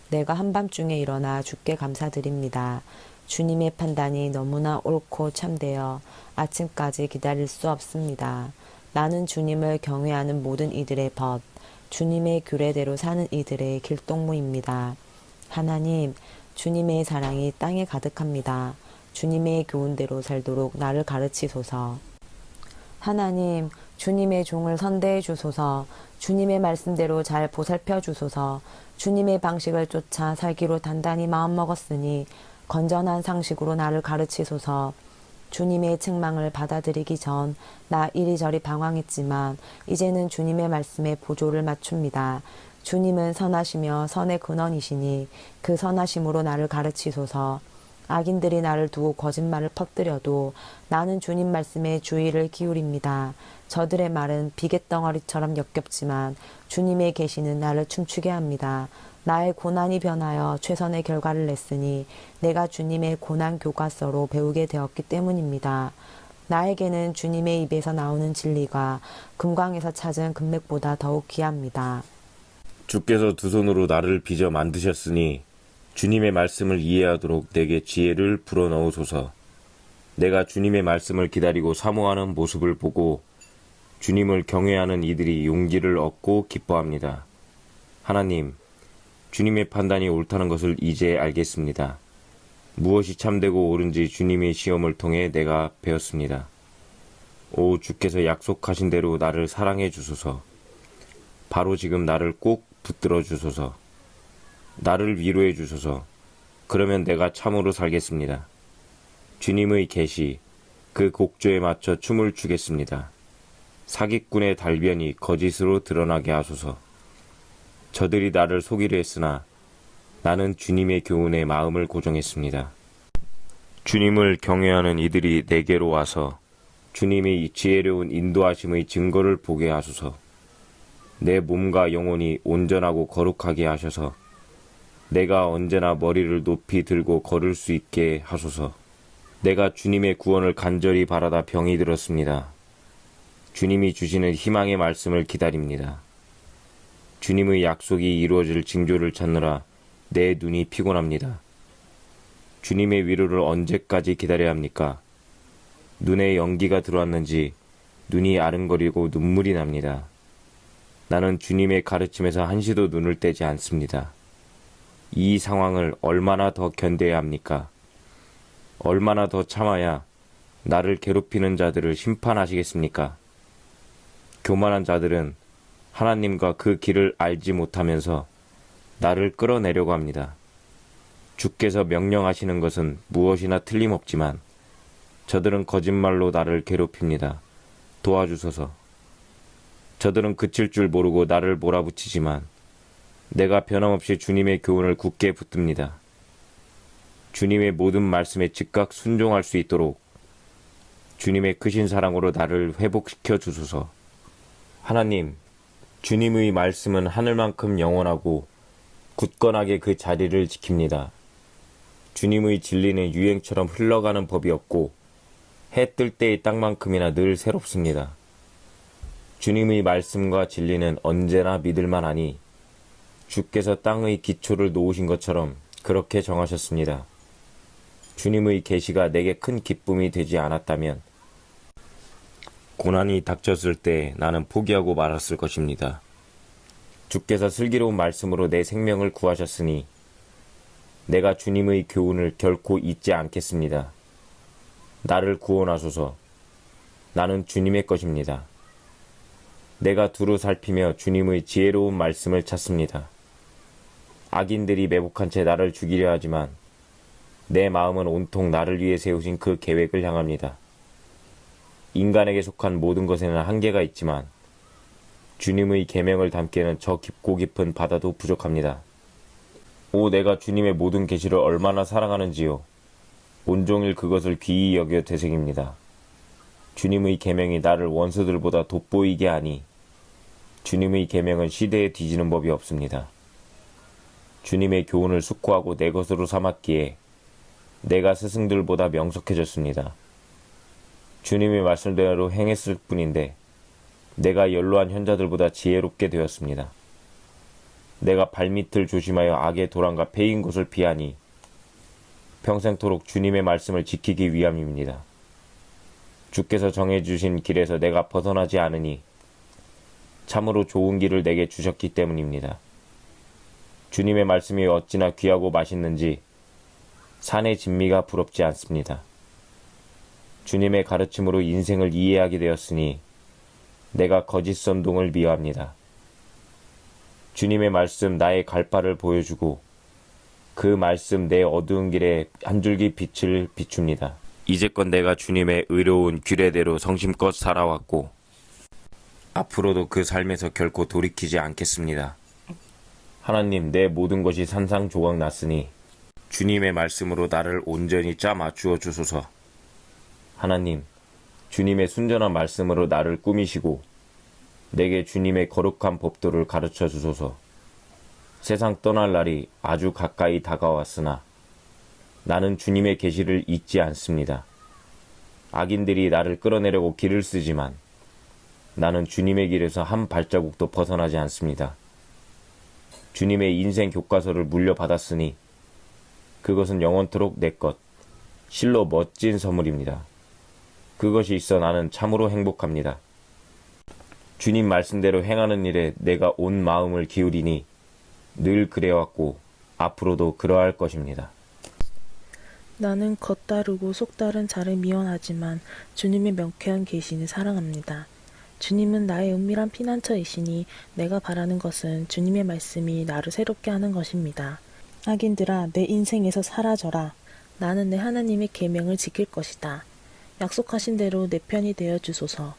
내가 한밤중에 일어나 주께 감사드립니다. 주님의 판단이 너무나 옳고 참되어 아침까지 기다릴 수 없습니다. 나는 주님을 경외하는 모든 이들의 벗, 주님의 규례대로 사는 이들의 길동무입니다. 하나님, 주님의 사랑이 땅에 가득합니다. 주님의 교훈대로 살도록 나를 가르치소서. 하나님, 주님의 종을 선대해 주소서. 주님의 말씀대로 잘 보살펴 주소서. 주님의 방식을 쫓아 살기로 단단히 마음먹었으니 건전한 상식으로 나를 가르치소서. 주님의 책망을 받아들이기 전 나 이리저리 방황했지만 이제는 주님의 말씀에 보조를 맞춥니다. 주님은 선하시며 선의 근원이시니 그 선하심으로 나를 가르치소서. 악인들이 나를 두고 거짓말을 퍼뜨려도 나는 주님 말씀에 주의를 기울입니다. 저들의 말은 비갯덩어리처럼 역겹지만 주님의 계시는 나를 춤추게 합니다. 나의 고난이 변하여 최선의 결과를 냈으니 내가 주님의 고난 교과서로 배우게 되었기 때문입니다. 나에게는 주님의 입에서 나오는 진리가 금광에서 찾은 금맥보다 더욱 귀합니다. 주께서 두 손으로 나를 빚어 만드셨으니 주님의 말씀을 이해하도록 내게 지혜를 불어넣으소서. 내가 주님의 말씀을 기다리고 사모하는 모습을 보고 주님을 경외하는 이들이 용기를 얻고 기뻐합니다. 하나님, 주님의 판단이 옳다는 것을 이제 알겠습니다. 무엇이 참되고 옳은지 주님의 시험을 통해 내가 배웠습니다. 오, 주께서 약속하신 대로 나를 사랑해 주소서. 바로 지금 나를 꼭 붙들어 주소서. 나를 위로해 주소서. 그러면 내가 참으로 살겠습니다. 주님의 계시, 그 곡조에 맞춰 춤을 추겠습니다. 사기꾼의 달변이 거짓으로 드러나게 하소서. 저들이 나를 속이려 했으나 나는 주님의 교훈에 마음을 고정했습니다. 주님을 경외하는 이들이 내게로 와서 주님의 지혜로운 인도하심의 증거를 보게 하소서. 내 몸과 영혼이 온전하고 거룩하게 하셔서 내가 언제나 머리를 높이 들고 걸을 수 있게 하소서. 내가 주님의 구원을 간절히 바라다 병이 들었습니다. 주님이 주시는 희망의 말씀을 기다립니다. 주님의 약속이 이루어질 징조를 찾느라 내 눈이 피곤합니다. 주님의 위로를 언제까지 기다려야 합니까? 눈에 연기가 들어왔는지 눈이 아른거리고 눈물이 납니다. 나는 주님의 가르침에서 한시도 눈을 떼지 않습니다. 이 상황을 얼마나 더 견뎌야 합니까? 얼마나 더 참아야 나를 괴롭히는 자들을 심판하시겠습니까? 교만한 자들은 하나님과 그 길을 알지 못하면서 나를 끌어내려고 합니다. 주께서 명령하시는 것은 무엇이나 틀림없지만 저들은 거짓말로 나를 괴롭힙니다. 도와주소서. 저들은 그칠 줄 모르고 나를 몰아붙이지만 내가 변함없이 주님의 교훈을 굳게 붙듭니다. 주님의 모든 말씀에 즉각 순종할 수 있도록 주님의 크신 사랑으로 나를 회복시켜 주소서. 하나님, 주님의 말씀은 하늘만큼 영원하고 굳건하게 그 자리를 지킵니다. 주님의 진리는 유행처럼 흘러가는 법이 없고 해 뜰 때의 땅만큼이나 늘 새롭습니다. 주님의 말씀과 진리는 언제나 믿을만하니 주께서 땅의 기초를 놓으신 것처럼 그렇게 정하셨습니다. 주님의 계시가 내게 큰 기쁨이 되지 않았다면 고난이 닥쳤을 때 나는 포기하고 말았을 것입니다. 주께서 슬기로운 말씀으로 내 생명을 구하셨으니 내가 주님의 교훈을 결코 잊지 않겠습니다. 나를 구원하소서. 나는 주님의 것입니다. 내가 두루 살피며 주님의 지혜로운 말씀을 찾습니다. 악인들이 매복한 채 나를 죽이려 하지만 내 마음은 온통 나를 위해 세우신 그 계획을 향합니다. 인간에게 속한 모든 것에는 한계가 있지만 주님의 계명을 담기에는 저 깊고 깊은 바다도 부족합니다. 오, 내가 주님의 모든 계시를 얼마나 사랑하는지요. 온종일 그것을 귀히 여겨 되새깁니다. 주님의 계명이 나를 원수들보다 돋보이게 하니 주님의 계명은 시대에 뒤지는 법이 없습니다. 주님의 교훈을 숙고하고 내 것으로 삼았기에 내가 스승들보다 명석해졌습니다. 주님의 말씀대로 행했을 뿐인데 내가 연로한 현자들보다 지혜롭게 되었습니다. 내가 발밑을 조심하여 악의 도랑과 패인 곳을 피하니 평생토록 주님의 말씀을 지키기 위함입니다. 주께서 정해주신 길에서 내가 벗어나지 않으니 참으로 좋은 길을 내게 주셨기 때문입니다. 주님의 말씀이 어찌나 귀하고 맛있는지 산의 진미가 부럽지 않습니다. 주님의 가르침으로 인생을 이해하게 되었으니 내가 거짓 선동을 미워합니다. 주님의 말씀 나의 갈바를 보여주고 그 말씀 내 어두운 길에 한 줄기 빛을 비춥니다. 이제껏 내가 주님의 의로운 규례대로 성심껏 살아왔고 앞으로도 그 삶에서 결코 돌이키지 않겠습니다. 하나님, 내 모든 것이 산상조각 났으니 주님의 말씀으로 나를 온전히 짜 맞추어 주소서. 하나님, 주님의 순전한 말씀으로 나를 꾸미시고 내게 주님의 거룩한 법도를 가르쳐 주소서. 세상 떠날 날이 아주 가까이 다가왔으나 나는 주님의 계시를 잊지 않습니다. 악인들이 나를 끌어내려고 길을 쓰지만 나는 주님의 길에서 한 발자국도 벗어나지 않습니다. 주님의 인생 교과서를 물려받았으니 그것은 영원토록 내 것, 실로 멋진 선물입니다. 그것이 있어 나는 참으로 행복합니다. 주님 말씀대로 행하는 일에 내가 온 마음을 기울이니 늘 그래왔고 앞으로도 그러할 것입니다. 나는 겉다르고 속다른 자를 미워하지만 주님의 명쾌한 계시는 사랑합니다. 주님은 나의 은밀한 피난처이시니 내가 바라는 것은 주님의 말씀이 나를 새롭게 하는 것입니다. 악인들아, 내 인생에서 사라져라. 나는 내 하나님의 계명을 지킬 것이다. 약속하신 대로 내 편이 되어 주소서.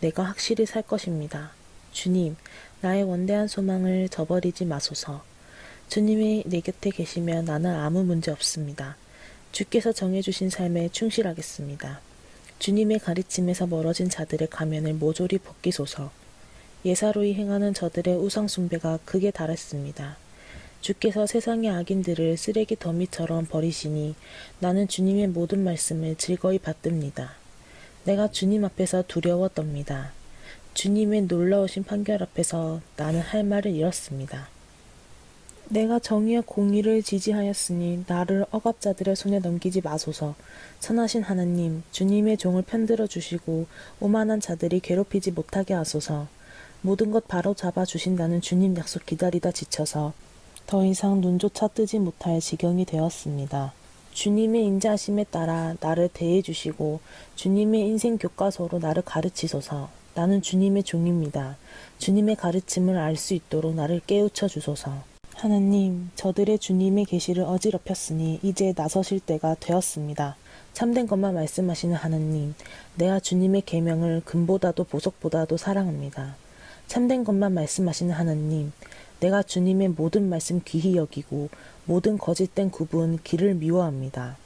내가 확실히 살 것입니다. 주님, 나의 원대한 소망을 저버리지 마소서. 주님이 내 곁에 계시면 나는 아무 문제 없습니다. 주께서 정해주신 삶에 충실하겠습니다. 주님의 가르침에서 멀어진 자들의 가면을 모조리 벗기소서. 예사로이 행하는 저들의 우상 숭배가 극에 달했습니다. 주께서 세상의 악인들을 쓰레기 더미처럼 버리시니 나는 주님의 모든 말씀을 즐거이 받듭니다. 내가 주님 앞에서 두려워 떱니다. 주님의 놀라우신 판결 앞에서 나는 할 말을 잃었습니다. 내가 정의와 공의를 지지하였으니 나를 억압자들의 손에 넘기지 마소서. 선하신 하나님, 주님의 종을 편들어 주시고 오만한 자들이 괴롭히지 못하게 하소서. 모든 것 바로 잡아 주신다는 주님 약속 기다리다 지쳐서 더 이상 눈조차 뜨지 못할 지경이 되었습니다. 주님의 인자하심에 따라 나를 대해 주시고 주님의 인생 교과서로 나를 가르치소서. 나는 주님의 종입니다. 주님의 가르침을 알 수 있도록 나를 깨우쳐 주소서. 하나님, 저들의 주님의 계시를 어지럽혔으니 이제 나서실 때가 되었습니다. 참된 것만 말씀하시는 하나님, 내가 주님의 계명을 금보다도 보석보다도 사랑합니다. 참된 것만 말씀하시는 하나님, 내가 주님의 모든 말씀 귀히 여기고 모든 거짓된 구분, 길을 미워합니다.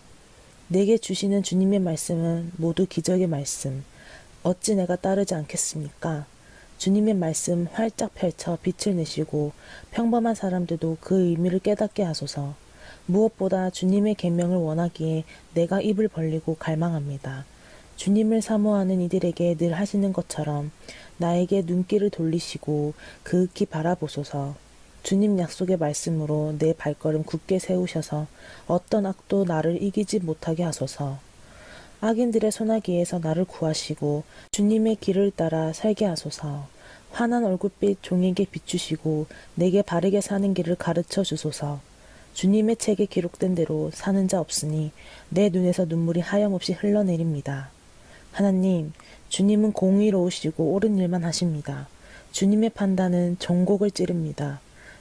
내게 주시는 주님의 말씀은 모두 기적의 말씀. 어찌 내가 따르지 않겠습니까? 주님의 말씀 활짝 펼쳐 빛을 내시고 평범한 사람들도 그 의미를 깨닫게 하소서. 무엇보다 주님의 계명을 원하기에 내가 입을 벌리고 갈망합니다. 주님을 사모하는 이들에게 늘 하시는 것처럼 나에게 눈길을 돌리시고 그윽히 바라보소서. 주님 약속의 말씀으로 내 발걸음 굳게 세우셔서 어떤 악도 나를 이기지 못하게 하소서. 악인들의 소나기에서 나를 구하시고 주님의 길을 따라 살게 하소서. 환한 얼굴빛 종에게 비추시고 내게 바르게 사는 길을 가르쳐 주소서. 주님의 책에 기록된 대로 사는 자 없으니 내 눈에서 눈물이 하염없이 흘러내립니다. 하나님, 주님은 공의로우시고 옳은 일만 하십니다. 주님의 판단은 정곡을 찌릅니다.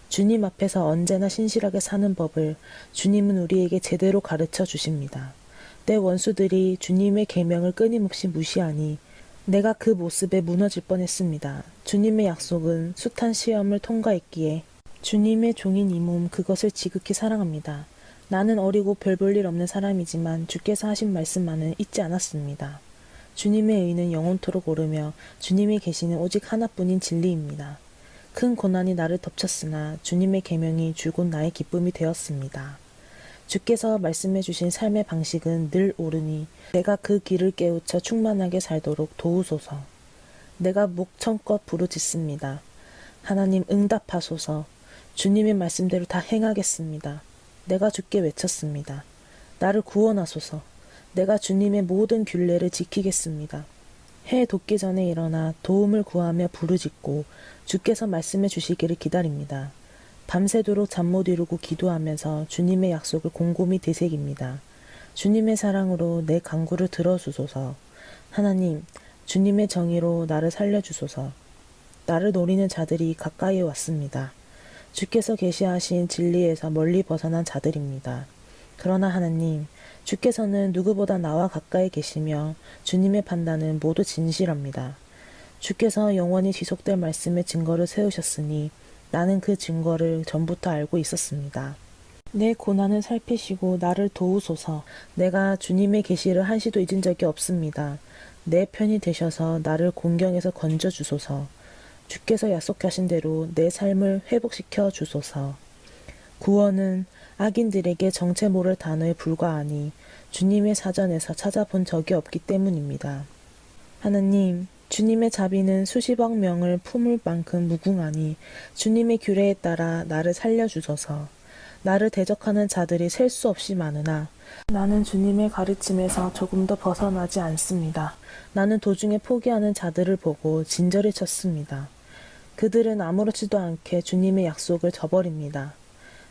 주님 앞에서 언제나 신실하게 사는 법을 주님은 우리에게 제대로 가르쳐 주십니다. 내 원수들이 주님의 계명을 끊임없이 무시하니 내가 그 모습에 무너질 뻔했습니다. 주님의 약속은 숱한 시험을 통과했기에 주님의 종인 이 몸 그것을 지극히 사랑합니다. 나는 어리고 별 볼 일 없는 사람이지만 주께서 하신 말씀만은 잊지 않았습니다. 주님의 의는 영원토록 오르며 주님의 계시는 오직 하나뿐인 진리입니다. 큰 고난이 나를 덮쳤으나 주님의 계명이 줄곧 나의 기쁨이 되었습니다. 주께서 말씀해 주신 삶의 방식은 늘 옳으니 내가 그 길을 깨우쳐 충만하게 살도록 도우소서. 내가 목청껏 부르짖습니다. 하나님 응답하소서. 주님의 말씀대로 다 행하겠습니다. 내가 주께 외쳤습니다. 나를 구원하소서. 내가 주님의 모든 균례를 지키겠습니다. 해 돋기 전에 일어나 도움을 구하며 부르짖고 주께서 말씀해 주시기를 기다립니다. 밤새도록 잠 못 이루고 기도하면서 주님의 약속을 곰곰이 되새깁니다. 주님의 사랑으로 내 간구를 들어주소서. 하나님, 주님의 정의로 나를 살려주소서. 나를 노리는 자들이 가까이에 왔습니다. 주께서 계시하신 진리에서 멀리 벗어난 자들입니다. 그러나 하나님, 주께서는 누구보다 나와 가까이 계시며 주님의 판단은 모두 진실합니다. 주께서 영원히 지속될 말씀의 증거를 세우셨으니 나는 그 증거를 전부터 알고 있었습니다. 내 고난을 살피시고 나를 도우소서. 내가 주님의 계시를 한시도 잊은 적이 없습니다. 내 편이 되셔서 나를 곤경에서 건져주소서. 주께서 약속하신 대로 내 삶을 회복시켜 주소서. 구원은 악인들에게 정체 모를 단어에 불과하니 주님의 사전에서 찾아본 적이 없기 때문입니다. 하나님, 주님의 자비는 수십억 명을 품을 만큼 무궁하니 주님의 규례에 따라 나를 살려주소서. 나를 대적하는 자들이 셀 수 없이 많으나 나는 주님의 가르침에서 조금 더 벗어나지 않습니다. 나는 도중에 포기하는 자들을 보고 진저리 쳤습니다. 그들은 아무렇지도 않게 주님의 약속을 저버립니다.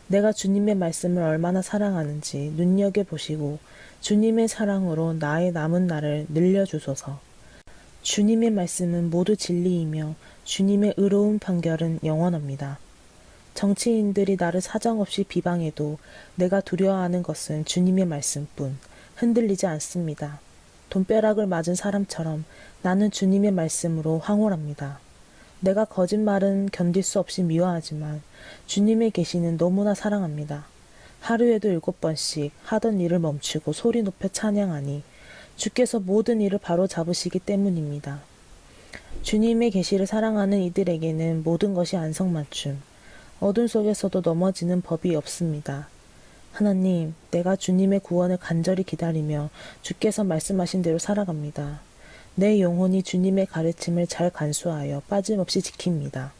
내가 주님의 말씀을 얼마나 사랑하는지 눈여겨보시고 주님의 사랑으로 나의 남은 날을 늘려주소서. 주님의 말씀은 모두 진리이며 주님의 의로운 판결은 영원합니다. 정치인들이 나를 사정없이 비방해도 내가 두려워하는 것은 주님의 말씀뿐 흔들리지 않습니다. 돈벼락을 맞은 사람처럼 나는 주님의 말씀으로 황홀합니다. 내가 거짓말은 견딜 수 없이 미워하지만 주님의 계시는 너무나 사랑합니다. 하루에도 7번씩 하던 일을 멈추고 소리 높여 찬양하니 주께서 모든 일을 바로 잡으시기 때문입니다. 주님의 계시를 사랑하는 이들에게는 모든 것이 안성맞춤, 어둠 속에서도 넘어지는 법이 없습니다. 하나님, 내가 주님의 구원을 간절히 기다리며 주께서 말씀하신 대로 살아갑니다. 내 영혼이 주님의 가르침을 잘 간수하여 빠짐없이 지킵니다.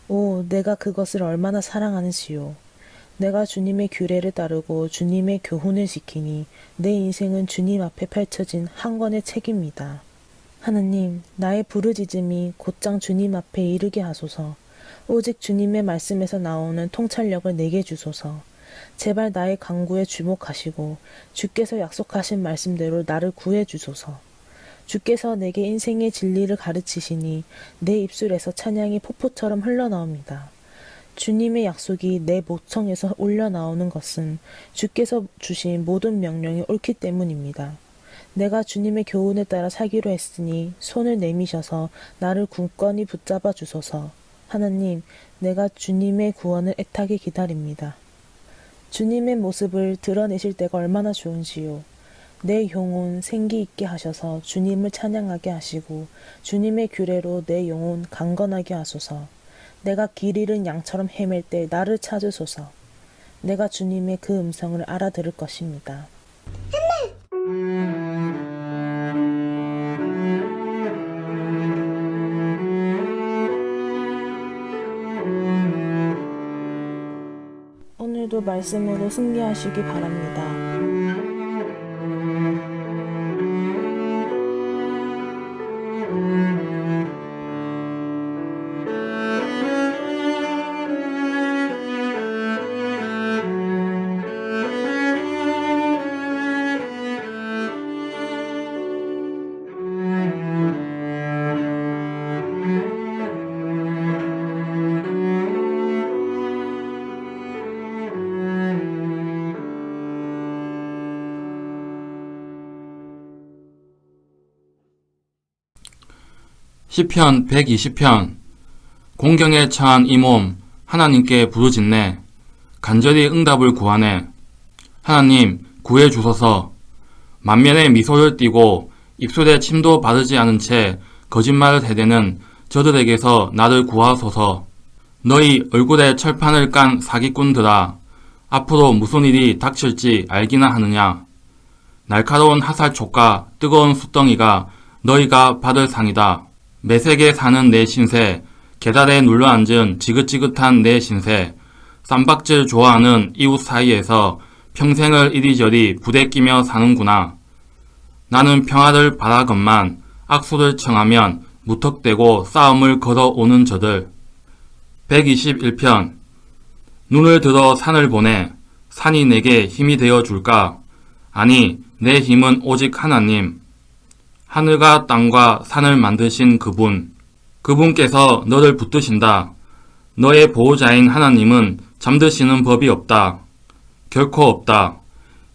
오, 내가 그것을 얼마나 사랑하는지요. 내가 주님의 규례를 따르고 주님의 교훈을 지키니 내 인생은 주님 앞에 펼쳐진 한 권의 책입니다. 하나님, 나의 부르짖음이 곧장 주님 앞에 이르게 하소서. 오직 주님의 말씀에서 나오는 통찰력을 내게 주소서. 제발 나의 간구에 주목하시고 주께서 약속하신 말씀대로 나를 구해 주소서. 주께서 내게 인생의 진리를 가르치시니 내 입술에서 찬양이 폭포처럼 흘러나옵니다. 주님의 약속이 내 모청에서 올려나오는 것은 주께서 주신 모든 명령이 옳기 때문입니다. 내가 주님의 교훈에 따라 살기로 했으니 손을 내미셔서 나를 굳건히 붙잡아 주소서. 하나님, 내가 주님의 구원을 애타게 기다립니다. 주님의 모습을 드러내실 때가 얼마나 좋은지요. 내 영혼 생기 있게 하셔서 주님을 찬양하게 하시고 주님의 규례로 내 영혼 강건하게 하소서. 내가 길 잃은 양처럼 헤맬 때 나를 찾으소서. 내가 주님의 그 음성을 알아들을 것입니다. 오늘도 말씀으로 승리하시기 바랍니다. 시편 120편. 공경에 처한 이 몸 하나님께 부르짖네. 간절히 응답을 구하네. 하나님 구해 주소서. 만면에 미소를 띠고 입술에 침도 바르지 않은 채 거짓말을 해대는 저들에게서 나를 구하소서. 너희 얼굴에 철판을 깐 사기꾼들아, 앞으로 무슨 일이 닥칠지 알기나 하느냐. 날카로운 화살촉과 뜨거운 숯덩이가 너희가 받을 상이다. 매색에 사는 내 신세, 계달에 눌러앉은 지긋지긋한 내 신세, 쌈박질 좋아하는 이웃 사이에서 평생을 이리저리 부대끼며 사는구나. 나는 평화를 바라건만 악수를 청하면 무턱대고 싸움을 걸어오는 저들. 121편. 눈을 들어 산을 보내. 산이 내게 힘이 되어 줄까? 아니, 내 힘은 오직 하나님. 하늘과 땅과 산을 만드신 그분께서 너를 붙드신다. 너의 보호자인 하나님은 잠드시는 법이 없다. 결코 없다.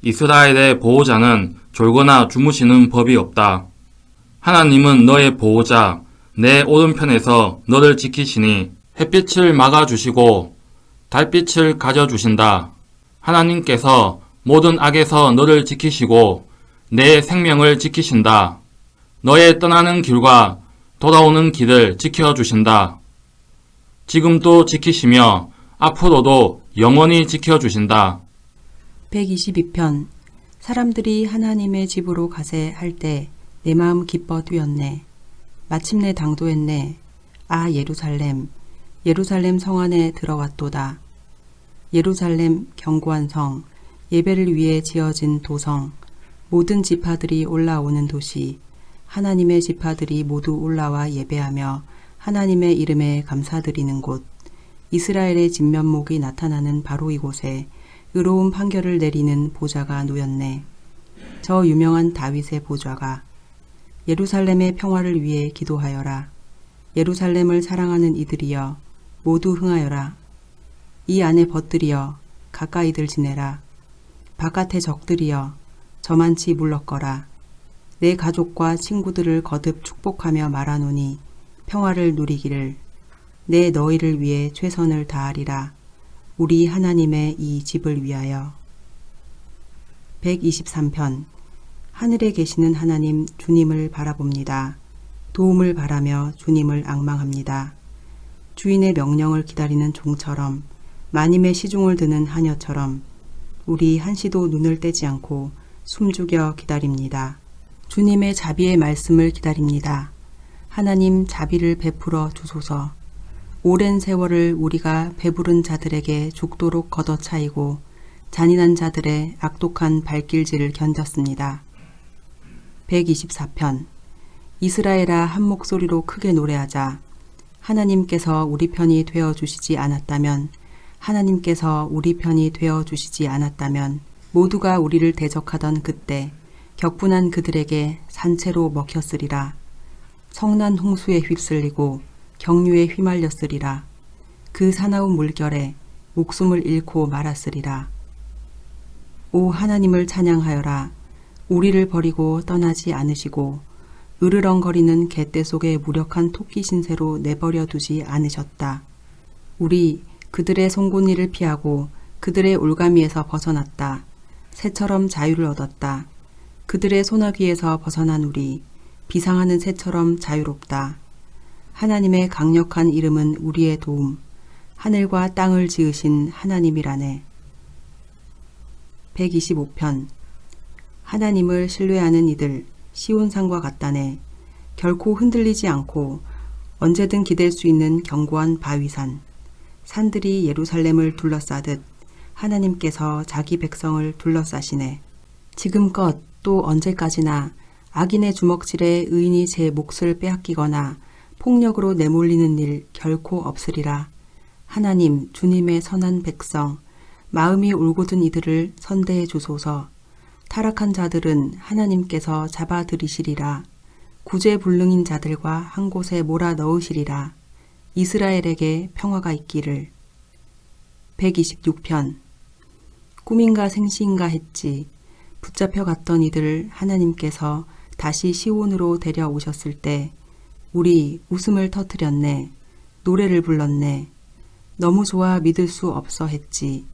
이스라엘의 보호자는 졸거나 주무시는 법이 없다. 하나님은 너의 보호자, 내 오른편에서 너를 지키시니 햇빛을 막아주시고 달빛을 가져주신다. 하나님께서 모든 악에서 너를 지키시고 내 생명을 지키신다. 너의 떠나는 길과 돌아오는 길을 지켜주신다. 지금도 지키시며 앞으로도 영원히 지켜주신다. 122편. 사람들이 하나님의 집으로 가세 할 때 내 마음 기뻐 뛰었네. 마침내 당도했네. 아 예루살렘, 예루살렘 성 안에 들어왔도다. 예루살렘 견고한 성, 예배를 위해 지어진 도성, 모든 지파들이 올라오는 도시, 하나님의 지파들이 모두 올라와 예배하며 하나님의 이름에 감사드리는 곳, 이스라엘의 진면목이 나타나는 바로 이곳에 의로운 판결을 내리는 보좌가 놓였네. 저 유명한 다윗의 보좌가. 예루살렘의 평화를 위해 기도하여라. 예루살렘을 사랑하는 이들이여 모두 흥하여라. 이 안에 벗들이여 가까이들 지내라. 바깥의 적들이여 저만치 물러거라. 내 가족과 친구들을 거듭 축복하며 말하노니 평화를 누리기를. 내 너희를 위해 최선을 다하리라. 우리 하나님의 이 집을 위하여. 123편. 하늘에 계시는 하나님 주님을 바라봅니다. 도움을 바라며 주님을 앙망합니다. 주인의 명령을 기다리는 종처럼, 마님의 시중을 드는 하녀처럼 우리 한시도 눈을 떼지 않고 숨죽여 기다립니다. 주님의 자비의 말씀을 기다립니다. 하나님 자비를 베풀어 주소서. 오랜 세월을 우리가 배부른 자들에게 죽도록 걷어차이고 잔인한 자들의 악독한 발길질을 견뎠습니다. 124편. 이스라엘아 한 목소리로 크게 노래하자. 하나님께서 우리 편이 되어 주시지 않았다면, 하나님께서 우리 편이 되어 주시지 않았다면 모두가 우리를 대적하던 그때 격분한 그들에게 산채로 먹혔으리라. 성난 홍수에 휩쓸리고 경류에 휘말렸으리라. 그 사나운 물결에 목숨을 잃고 말았으리라. 오 하나님을 찬양하여라. 우리를 버리고 떠나지 않으시고 으르렁거리는 갯대 속에 무력한 토끼 신세로 내버려 두지 않으셨다. 우리 그들의 송곳니를 피하고 그들의 올가미에서 벗어났다. 새처럼 자유를 얻었다. 그들의 소나기에서 벗어난 우리, 비상하는 새처럼 자유롭다. 하나님의 강력한 이름은 우리의 도움, 하늘과 땅을 지으신 하나님이라네. 125편. 하나님을 신뢰하는 이들, 시온산과 같다네. 결코 흔들리지 않고 언제든 기댈 수 있는 견고한 바위산. 산들이 예루살렘을 둘러싸듯 하나님께서 자기 백성을 둘러싸시네. 지금껏 또 언제까지나 악인의 주먹질에 의인이 제 몫을 빼앗기거나 폭력으로 내몰리는 일 결코 없으리라. 하나님, 주님의 선한 백성, 마음이 울고든 이들을 선대해 주소서. 타락한 자들은 하나님께서 잡아들이시리라. 구제불능인 자들과 한 곳에 몰아 넣으시리라. 이스라엘에게 평화가 있기를. 126편. 꿈인가 생시인가 했지. 붙잡혀 갔던 이들을 하나님께서 다시 시온으로 데려오셨을 때 우리 웃음을 터뜨렸네. 노래를 불렀네. 너무 좋아 믿을 수 없어 했지.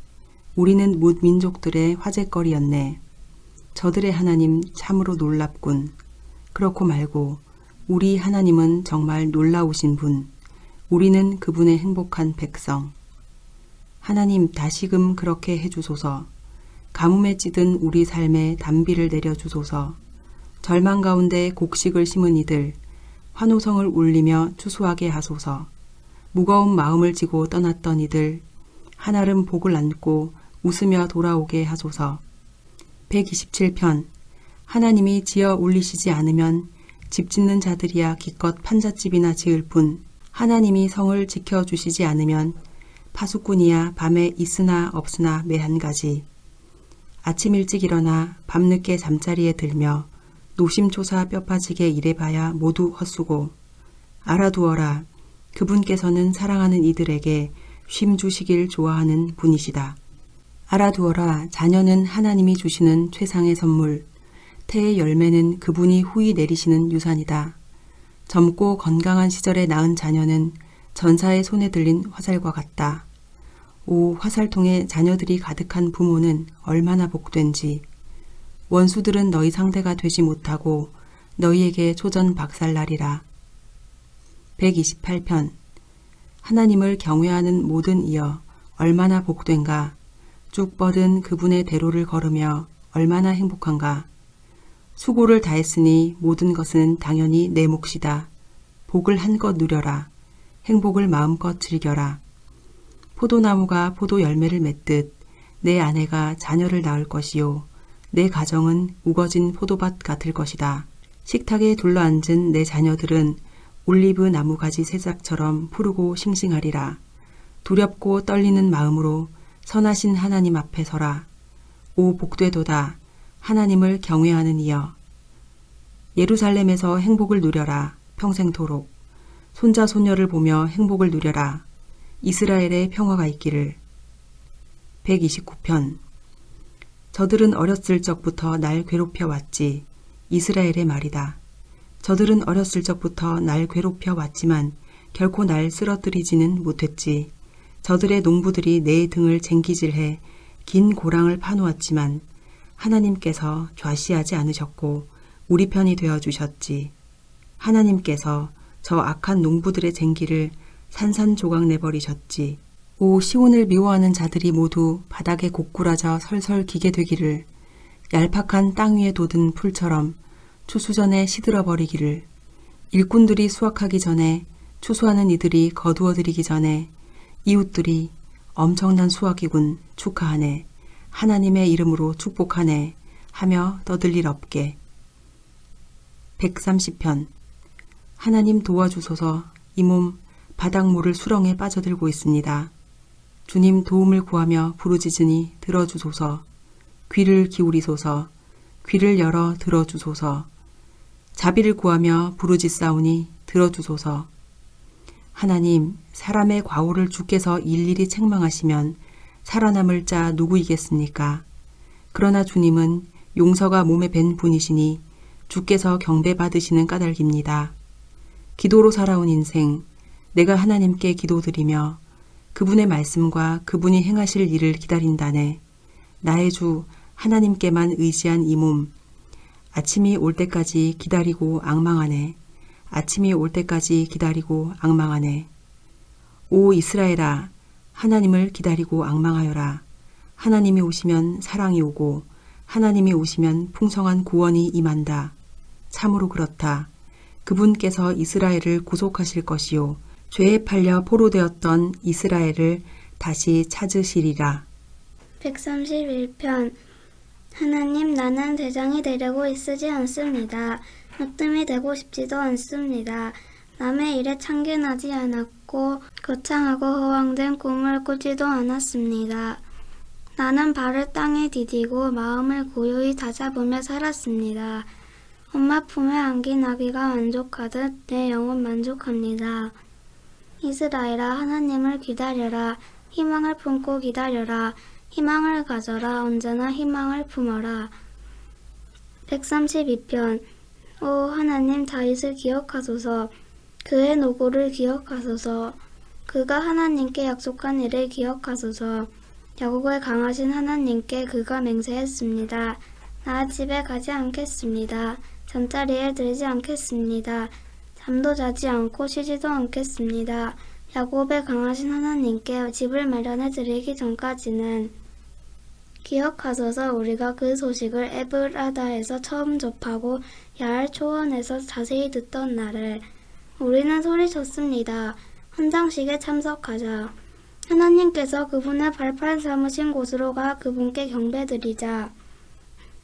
우리는 뭇 민족들의 화제거리였네. 저들의 하나님 참으로 놀랍군. 그렇고 말고 우리 하나님은 정말 놀라우신 분. 우리는 그분의 행복한 백성. 하나님 다시금 그렇게 해주소서. 가뭄에 찌든 우리 삶에 단비를 내려주소서. 절망 가운데 곡식을 심은 이들 환호성을 울리며 추수하게 하소서. 무거운 마음을 지고 떠났던 이들 한아름 복을 안고 웃으며 돌아오게 하소서. 127편 하나님이 지어 올리시지 않으면 집 짓는 자들이야 기껏 판잣집이나 지을 뿐 하나님이 성을 지켜주시지 않으면 파수꾼이야 밤에 있으나 없으나 매한 가지. 아침 일찍 일어나 밤늦게 잠자리에 들며 노심초사 뼈빠지게 일해봐야 모두 헛수고. 알아두어라. 그분께서는 사랑하는 이들에게 쉼 주시길 좋아하는 분이시다. 알아두어라. 자녀는 하나님이 주시는 최상의 선물. 태의 열매는 그분이 후히 내리시는 유산이다. 젊고 건강한 시절에 낳은 자녀는 전사의 손에 들린 화살과 같다. 오, 화살통에 자녀들이 가득한 부모는 얼마나 복된지. 원수들은 너희 상대가 되지 못하고 너희에게 초전 박살나리라. 128편 하나님을 경외하는 모든 이여 얼마나 복된가. 쭉 뻗은 그분의 대로를 걸으며 얼마나 행복한가. 수고를 다했으니 모든 것은 당연히 내 몫이다. 복을 한껏 누려라. 행복을 마음껏 즐겨라. 포도나무가 포도 열매를 맺듯 내 아내가 자녀를 낳을 것이요. 내 가정은 우거진 포도밭 같을 것이다. 식탁에 둘러앉은 내 자녀들은 올리브 나무가지 새싹처럼 푸르고 싱싱하리라. 두렵고 떨리는 마음으로 선하신 하나님 앞에 서라. 오 복되도다. 하나님을 경외하는 이여. 예루살렘에서 행복을 누려라. 평생토록. 손자 손녀를 보며 행복을 누려라. 이스라엘의 평화가 있기를. 129편 저들은 어렸을 적부터 날 괴롭혀 왔지. 이스라엘의 말이다. 저들은 어렸을 적부터 날 괴롭혀 왔지만 결코 날 쓰러뜨리지는 못했지. 저들의 농부들이 내 등을 쟁기질해 긴 고랑을 파놓았지만 하나님께서 좌시하지 않으셨고 우리 편이 되어주셨지. 하나님께서 저 악한 농부들의 쟁기를 산산조각 내버리셨지. 오 시온을 미워하는 자들이 모두 바닥에 고꾸라져 설설 기게 되기를. 얄팍한 땅 위에 돋은 풀처럼 추수 전에 시들어버리기를. 일꾼들이 수확하기 전에 추수하는 이들이 거두어들이기 전에 이웃들이 엄청난 수확이군 축하하네. 하나님의 이름으로 축복하네 하며 떠들 일 없게. 130편 하나님 도와주소서. 이 몸 바닥물을 수렁에 빠져들고 있습니다. 주님 도움을 구하며 부르짖으니 들어주소서. 귀를 기울이소서. 귀를 열어 들어주소서. 자비를 구하며 부르짖사오니 들어주소서. 하나님, 사람의 과오를 주께서 일일이 책망하시면 살아남을 자 누구이겠습니까? 그러나 주님은 용서가 몸에 밴 분이시니 주께서 경배받으시는 까닭입니다. 기도로 살아온 인생, 내가 하나님께 기도드리며 그분의 말씀과 그분이 행하실 일을 기다린다네. 나의 주 하나님께만 의지한 이 몸, 아침이 올 때까지 기다리고 앙망하네. 아침이 올 때까지 기다리고 앙망하네. 오 이스라엘아, 하나님을 기다리고 앙망하여라. 하나님이 오시면 사랑이 오고 하나님이 오시면 풍성한 구원이 임한다. 참으로 그렇다. 그분께서 이스라엘을 구속하실 것이요 죄에 팔려 포로되었던 이스라엘을 다시 찾으시리라. 131편 하나님, 나는 대장이 되려고 애쓰지 않습니다. 으뜸이 되고 싶지도 않습니다. 남의 일에 참견하지 않았고 거창하고 허황된 꿈을 꾸지도 않았습니다. 나는 발을 땅에 디디고 마음을 고요히 다잡으며 살았습니다. 엄마 품에 안긴 아기가 만족하듯 내 영혼 만족합니다. 이스라엘아, 하나님을 기다려라. 희망을 품고 기다려라. 희망을 가져라. 언제나 희망을 품어라. 132편 오 하나님, 다윗을 기억하소서. 그의 노고를 기억하소서. 그가 하나님께 약속한 일을 기억하소서. 야곱의 강하신 하나님께 그가 맹세했습니다. 나 집에 가지 않겠습니다. 잠자리에 들지 않겠습니다. 잠도 자지 않고 쉬지도 않겠습니다. 야곱의 강하신 하나님께 집을 마련해 드리기 전까지는 기억하소서. 우리가 그 소식을 에브라다에서 처음 접하고 야알 초원에서 자세히 듣던 날을 우리는 소리쳤습니다. 헌장식에 참석하자. 하나님께서 그분의 발판 삼으신 곳으로 가 그분께 경배드리자.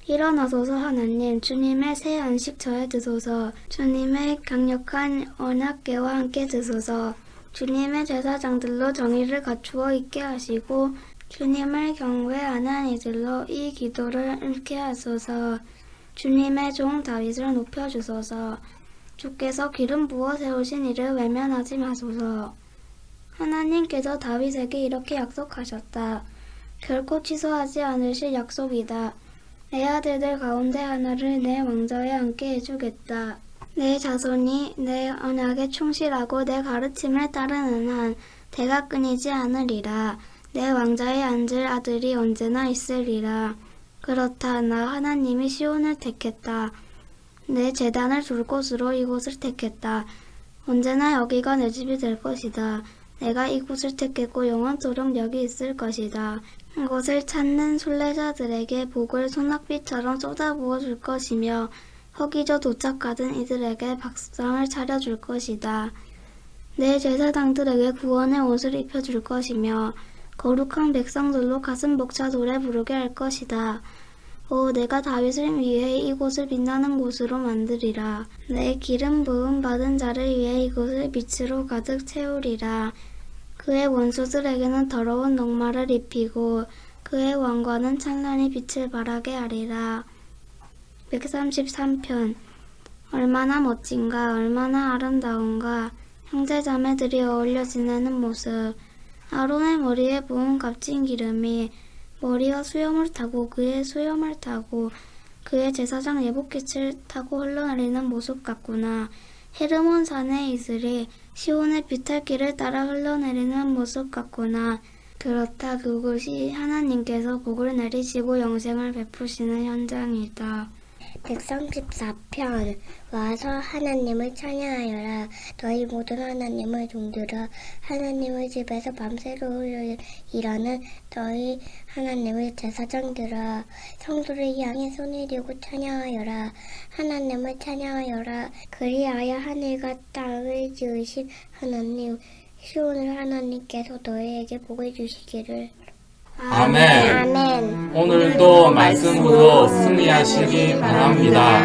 일어나소서. 하나님, 주님의 새 안식 저에 드소서. 주님의 강력한 언약궤와 함께 드소서. 주님의 제사장들로 정의를 갖추어 있게 하시고 주님을 경외하는 이들로 이 기도를 읊게 하소서. 주님의 종 다윗을 높여주소서. 주께서 기름 부어 세우신 이를 외면하지 마소서. 하나님께서 다윗에게 이렇게 약속하셨다. 결코 취소하지 않으실 약속이다. 내 아들들 가운데 하나를 내 왕좌에 앉게 해주겠다. 내 자손이 내 언약에 충실하고 내 가르침을 따르는 한 대가 끊이지 않으리라. 내 왕좌에 앉을 아들이 언제나 있으리라. 그렇다. 나 하나님이 시온을 택했다. 내 제단을 둘 곳으로 이곳을 택했다. 언제나 여기가 내 집이 될 것이다. 내가 이곳을 택했고 영원토록 여기 있을 것이다. 이곳을 찾는 순례자들에게 복을 소낙비처럼 쏟아부어 줄 것이며 허기져 도착하던 이들에게 밥상을 차려줄 것이다. 내 제사장들에게 구원의 옷을 입혀줄 것이며 거룩한 백성들로 가슴 벅차 노래 부르게 할 것이다. 내가 다윗을 위해 이곳을 빛나는 곳으로 만들리라. 내 기름 부음 받은 자를 위해 이곳을 빛으로 가득 채우리라. 그의 원수들에게는 더러운 녹말을 입히고 그의 왕관은 찬란히 빛을 발하게 하리라. 133편. 얼마나 멋진가, 얼마나 아름다운가. 형제자매들이 어울려 지내는 모습. 아론의 머리에 부은 값진 기름이 머리와 수염을 타고 그의 수염을 타고 그의 제사장 예복깃을 타고 흘러내리는 모습 같구나. 헤르몬 산의 이슬이 시온의 비탈길을 따라 흘러내리는 모습 같구나. 그렇다. 그곳이 하나님께서 복을 내리시고 영생을 베푸시는 현장이다. 134편. 와서 하나님을 찬양하여라. 너희 모든 하나님을 종들아. 하나님의 집에서 밤새로 일하는 너희 하나님의 제사장들아. 성도를 향해 손을 들고 찬양하여라. 하나님을 찬양하여라. 그리하여 하늘과 땅을 지으신 하나님, 시온을 하나님께서 너희에게 복을 주시기를. 아멘. 아멘. 오늘도 말씀으로 승리하시기 바랍니다.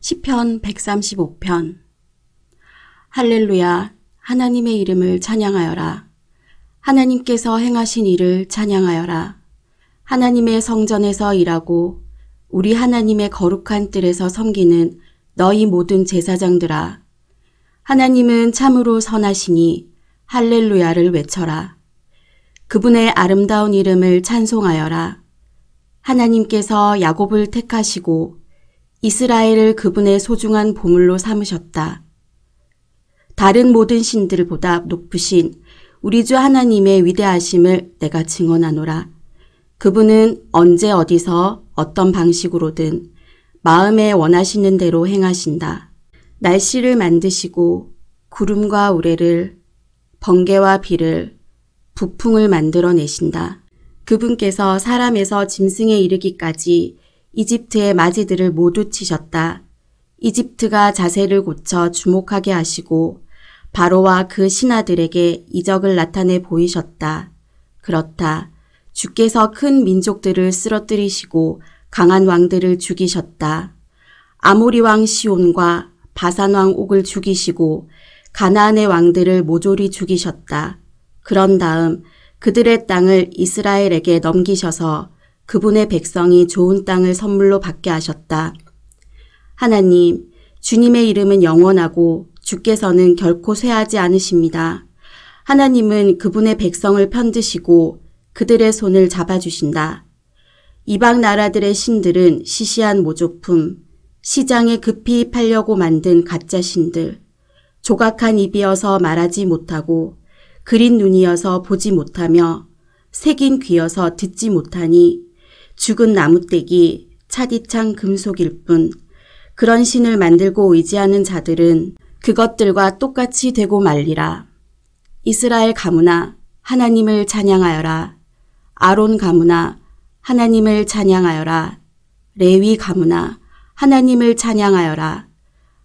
시편 135편. 할렐루야. 하나님의 이름을 찬양하여라. 하나님께서 행하신 일을 찬양하여라. 하나님의 성전에서 일하고 우리 하나님의 거룩한 뜰에서 섬기는 너희 모든 제사장들아. 하나님은 참으로 선하시니 할렐루야를 외쳐라. 그분의 아름다운 이름을 찬송하여라. 하나님께서 야곱을 택하시고 이스라엘을 그분의 소중한 보물로 삼으셨다. 다른 모든 신들보다 높으신 우리 주 하나님의 위대하심을 내가 증언하노라. 그분은 언제 어디서 어떤 방식으로든 마음에 원하시는 대로 행하신다. 날씨를 만드시고 구름과 우레를, 번개와 비를, 북풍을 만들어내신다. 그분께서 사람에서 짐승에 이르기까지 이집트의 마지들을 모두 치셨다. 이집트가 자세를 고쳐 주목하게 하시고 바로와 그 신하들에게 이적을 나타내 보이셨다. 그렇다. 주께서 큰 민족들을 쓰러뜨리시고 강한 왕들을 죽이셨다. 아모리 왕 시온과 바산 왕 옥을 죽이시고 가나안의 왕들을 모조리 죽이셨다. 그런 다음 그들의 땅을 이스라엘에게 넘기셔서 그분의 백성이 좋은 땅을 선물로 받게 하셨다. 하나님, 주님의 이름은 영원하고 주께서는 결코 쇠하지 않으십니다. 하나님은 그분의 백성을 편드시고 그들의 손을 잡아주신다. 이방 나라들의 신들은 시시한 모조품, 시장에 급히 팔려고 만든 가짜 신들, 조각한 입이어서 말하지 못하고 그린 눈이어서 보지 못하며 새긴 귀여서 듣지 못하니 죽은 나무떼기, 차디찬 금속일 뿐 그런 신을 만들고 의지하는 자들은 그것들과 똑같이 되고 말리라. 이스라엘 가문아 하나님을 찬양하여라. 아론 가문아 하나님을 찬양하여라. 레위 가문아 하나님을 찬양하여라.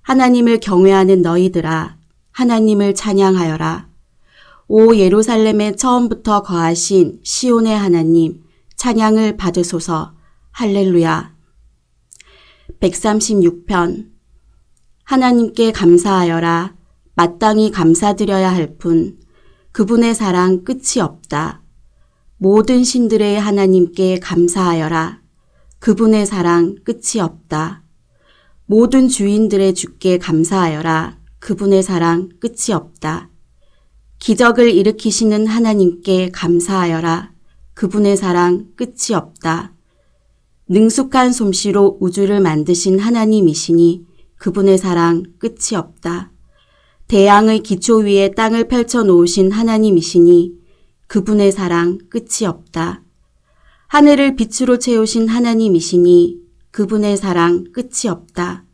하나님을 경외하는 너희들아 하나님을 찬양하여라. 오 예루살렘에 처음부터 거하신 시온의 하나님 찬양을 받으소서. 할렐루야. 136편. 하나님께 감사하여라. 마땅히 감사드려야 할 뿐 그분의 사랑 끝이 없다. 모든 신들의 하나님께 감사하여라. 그분의 사랑 끝이 없다. 모든 주인들의 주께 감사하여라. 그분의 사랑 끝이 없다. 기적을 일으키시는 하나님께 감사하여라. 그분의 사랑 끝이 없다. 능숙한 솜씨로 우주를 만드신 하나님이시니 그분의 사랑 끝이 없다. 대양의 기초 위에 땅을 펼쳐 놓으신 하나님이시니 그분의 사랑 끝이 없다. 하늘을 빛으로 채우신 하나님이시니 그분의 사랑 끝이 없다.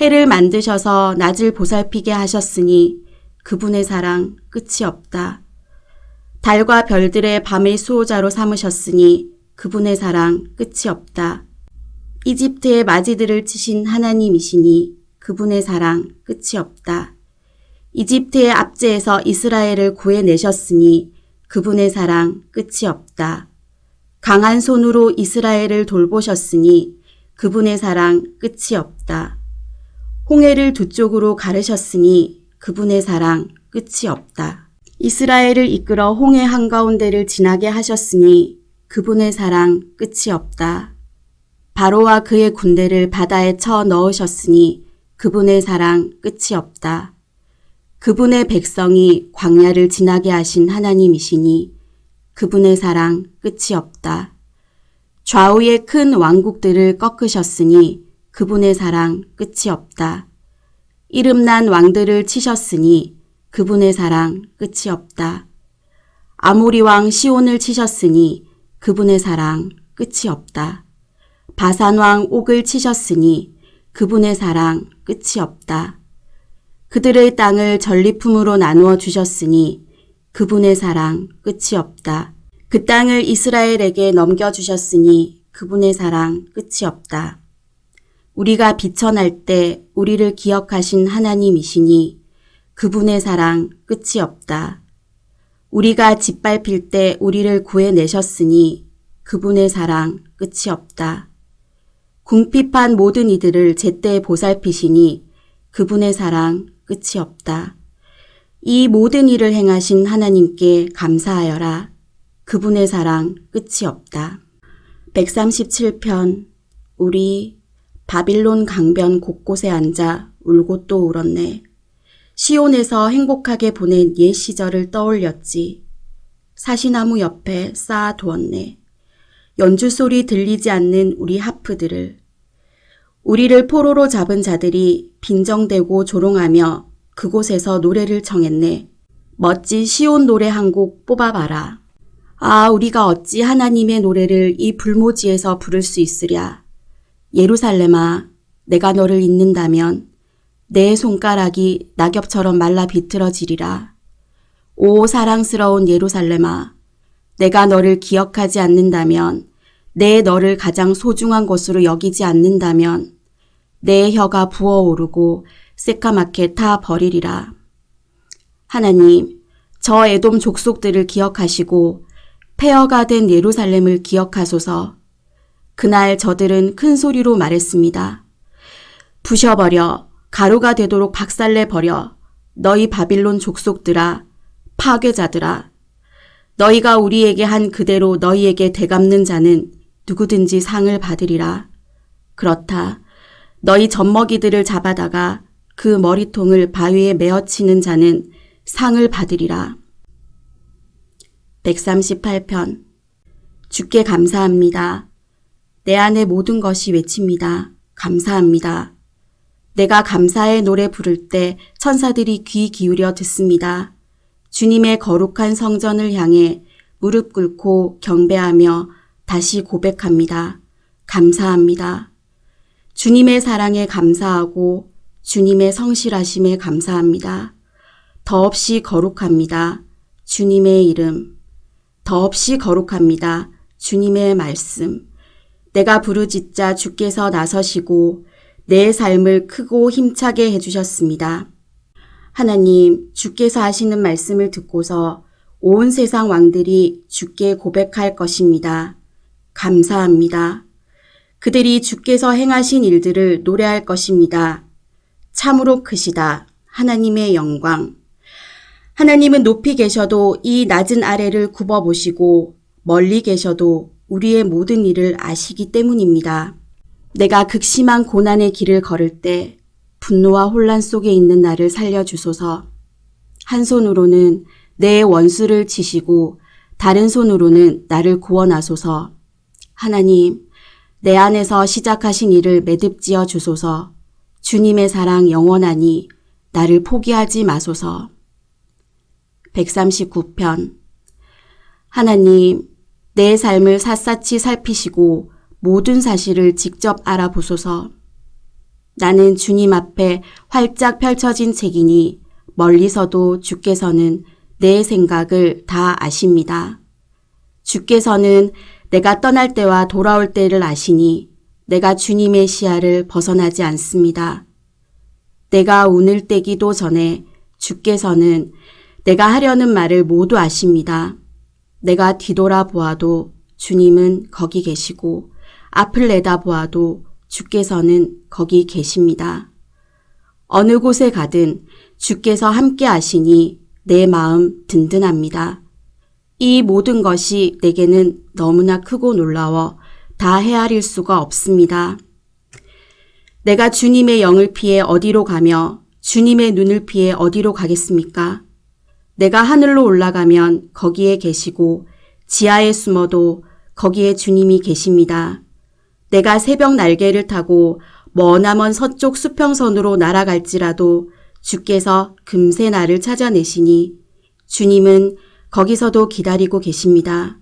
해를 만드셔서 낮을 보살피게 하셨으니 그분의 사랑 끝이 없다. 달과 별들의 밤의 수호자로 삼으셨으니 그분의 사랑 끝이 없다. 이집트의 마지들을 치신 하나님이시니 그분의 사랑 끝이 없다. 이집트의 압제에서 이스라엘을 구해내셨으니 그분의 사랑 끝이 없다. 강한 손으로 이스라엘을 돌보셨으니 그분의 사랑 끝이 없다. 홍해를 두 쪽으로 가르셨으니 그분의 사랑 끝이 없다. 이스라엘을 이끌어 홍해 한가운데를 지나게 하셨으니 그분의 사랑 끝이 없다. 바로와 그의 군대를 바다에 쳐 넣으셨으니 그분의 사랑 끝이 없다. 그분의 백성이 광야를 지나게 하신 하나님이시니 그분의 사랑 끝이 없다. 좌우의 큰 왕국들을 꺾으셨으니 그분의 사랑 끝이 없다. 이름난 왕들을 치셨으니 그분의 사랑 끝이 없다. 아모리 왕 시온을 치셨으니 그분의 사랑 끝이 없다. 바산 왕 옥을 치셨으니 그분의 사랑 끝이 없다. 그들의 땅을 전리품으로 나누어 주셨으니 그분의 사랑 끝이 없다. 그 땅을 이스라엘에게 넘겨주셨으니 그분의 사랑 끝이 없다. 우리가 비천할 때 우리를 기억하신 하나님이시니 그분의 사랑 끝이 없다. 우리가 짓밟힐 때 우리를 구해내셨으니 그분의 사랑 끝이 없다. 궁핍한 모든 이들을 제때 보살피시니 그분의 사랑 끝이 없다. 이 모든 일을 행하신 하나님께 감사하여라. 그분의 사랑 끝이 없다. 137편. 우리 바빌론 강변 곳곳에 앉아 울고 또 울었네. 시온에서 행복하게 보낸 옛 시절을 떠올렸지. 사시나무 옆에 쌓아두었네. 연주소리 들리지 않는 우리 하프들을. 우리를 포로로 잡은 자들이 빈정대고 조롱하며 그곳에서 노래를 청했네. 멋진 시온 노래 한 곡 뽑아봐라. 아, 우리가 어찌 하나님의 노래를 이 불모지에서 부를 수 있으랴. 예루살렘아, 내가 너를 잊는다면 내 손가락이 낙엽처럼 말라 비틀어지리라. 오 사랑스러운 예루살렘아, 내가 너를 기억하지 않는다면, 내 너를 가장 소중한 것으로 여기지 않는다면 내 혀가 부어오르고 새까맣게 타 버리리라. 하나님, 저 에돔 족속들을 기억하시고 폐허가 된 예루살렘을 기억하소서. 그날 저들은 큰 소리로 말했습니다. 부셔버려, 가루가 되도록 박살내버려, 너희 바빌론 족속들아, 파괴자들아, 너희가 우리에게 한 그대로 너희에게 되갚는 자는 누구든지 상을 받으리라. 그렇다. 너희 젖먹이들을 잡아다가 그 머리통을 바위에 메어치는 자는 상을 받으리라. 138편. 주께 감사합니다. 내 안의 모든 것이 외칩니다. 감사합니다. 내가 감사의 노래 부를 때 천사들이 귀 기울여 듣습니다. 주님의 거룩한 성전을 향해 무릎 꿇고 경배하며 다시 고백합니다. 감사합니다. 주님의 사랑에 감사하고 주님의 성실하심에 감사합니다. 더없이 거룩합니다. 주님의 이름. 더없이 거룩합니다. 주님의 말씀. 내가 부르짖자 주께서 나서시고 내 삶을 크고 힘차게 해주셨습니다. 하나님, 주께서 하시는 말씀을 듣고서 온 세상 왕들이 주께 고백할 것입니다. 감사합니다. 그들이 주께서 행하신 일들을 노래할 것입니다. 참으로 크시다. 하나님의 영광. 하나님은 높이 계셔도 이 낮은 아래를 굽어보시고 멀리 계셔도 우리의 모든 일을 아시기 때문입니다. 내가 극심한 고난의 길을 걸을 때 분노와 혼란 속에 있는 나를 살려주소서. 한 손으로는 내 원수를 치시고 다른 손으로는 나를 구원하소서. 하나님, 내 안에서 시작하신 일을 매듭지어 주소서. 주님의 사랑 영원하니 나를 포기하지 마소서. 139편. 하나님, 내 삶을 샅샅이 살피시고 모든 사실을 직접 알아보소서. 나는 주님 앞에 활짝 펼쳐진 책이니 멀리서도 주께서는 내 생각을 다 아십니다. 주께서는 내가 떠날 때와 돌아올 때를 아시니 내가 주님의 시야를 벗어나지 않습니다. 내가 운을 떼기도 전에 주께서는 내가 하려는 말을 모두 아십니다. 내가 뒤돌아보아도 주님은 거기 계시고 앞을 내다보아도 주께서는 거기 계십니다. 어느 곳에 가든 주께서 함께 하시니 내 마음 든든합니다. 이 모든 것이 내게는 너무나 크고 놀라워 다 헤아릴 수가 없습니다. 내가 주님의 영을 피해 어디로 가며 주님의 눈을 피해 어디로 가겠습니까? 내가 하늘로 올라가면 거기에 계시고 지하에 숨어도 거기에 주님이 계십니다. 내가 새벽 날개를 타고 머나먼 서쪽 수평선으로 날아갈지라도 주께서 금세 나를 찾아내시니 주님은 거기서도 기다리고 계십니다.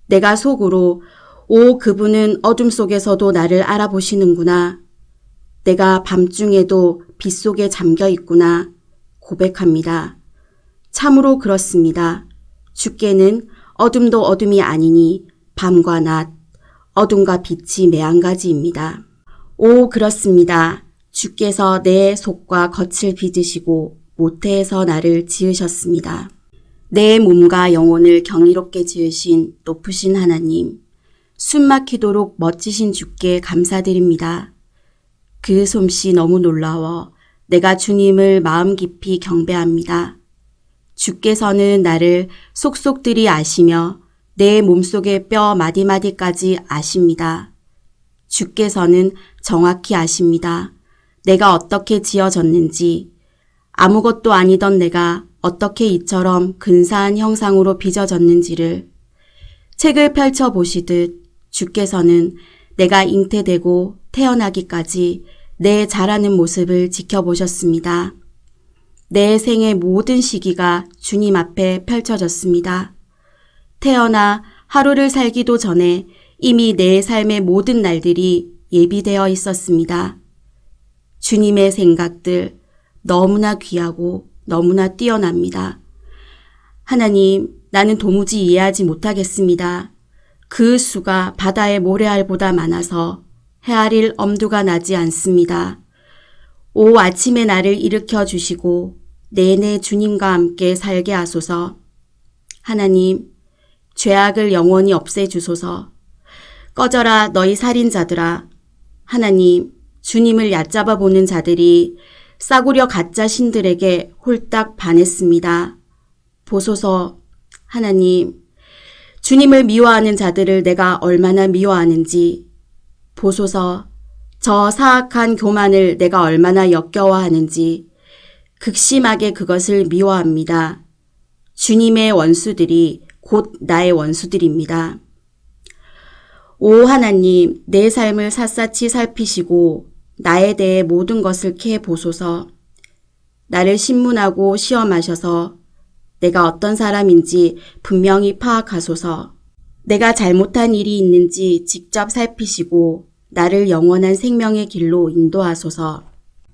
내가 속으로 오, 그분은 어둠 속에서도 나를 알아보시는구나. 내가 밤중에도 빛 속에 잠겨 있구나. 고백합니다. 참으로 그렇습니다. 주께는 어둠도 어둠이 아니니 밤과 낮, 어둠과 빛이 매한가지입니다. 오, 그렇습니다. 주께서 내 속과 겉을 빚으시고 모태에서 나를 지으셨습니다. 내 몸과 영혼을 경이롭게 지으신 높으신 하나님, 숨막히도록 멋지신 주께 감사드립니다. 그 솜씨 너무 놀라워 내가 주님을 마음 깊이 경배합니다. 주께서는 나를 속속들이 아시며 내 몸속의 뼈 마디마디까지 아십니다. 주께서는 정확히 아십니다. 내가 어떻게 지어졌는지, 아무것도 아니던 내가 어떻게 이처럼 근사한 형상으로 빚어졌는지를 책을 펼쳐보시듯 주께서는 내가 잉태되고 태어나기까지 내 자라는 모습을 지켜보셨습니다. 내 생의 모든 시기가 주님 앞에 펼쳐졌습니다. 태어나 하루를 살기도 전에 이미 내 삶의 모든 날들이 예비되어 있었습니다. 주님의 생각들 너무나 귀하고 너무나 뛰어납니다. 하나님, 나는 도무지 이해하지 못하겠습니다. 그 수가 바다의 모래알보다 많아서 헤아릴 엄두가 나지 않습니다. 오, 아침에 나를 일으켜 주시고 내내 주님과 함께 살게 하소서. 하나님, 죄악을 영원히 없애주소서. 꺼져라 너희 살인자들아. 하나님, 주님을 얕잡아 보는 자들이 싸구려 가짜 신들에게 홀딱 반했습니다. 보소서 하나님, 주님을 미워하는 자들을 내가 얼마나 미워하는지 보소서 저 사악한 교만을 내가 얼마나 역겨워하는지 극심하게 그것을 미워합니다. 주님의 원수들이 곧 나의 원수들입니다. 오 하나님, 내 삶을 샅샅이 살피시고 나에 대해 모든 것을 캐 보소서. 나를 신문하고 시험하셔서 내가 어떤 사람인지 분명히 파악하소서. 내가 잘못한 일이 있는지 직접 살피시고 나를 영원한 생명의 길로 인도하소서.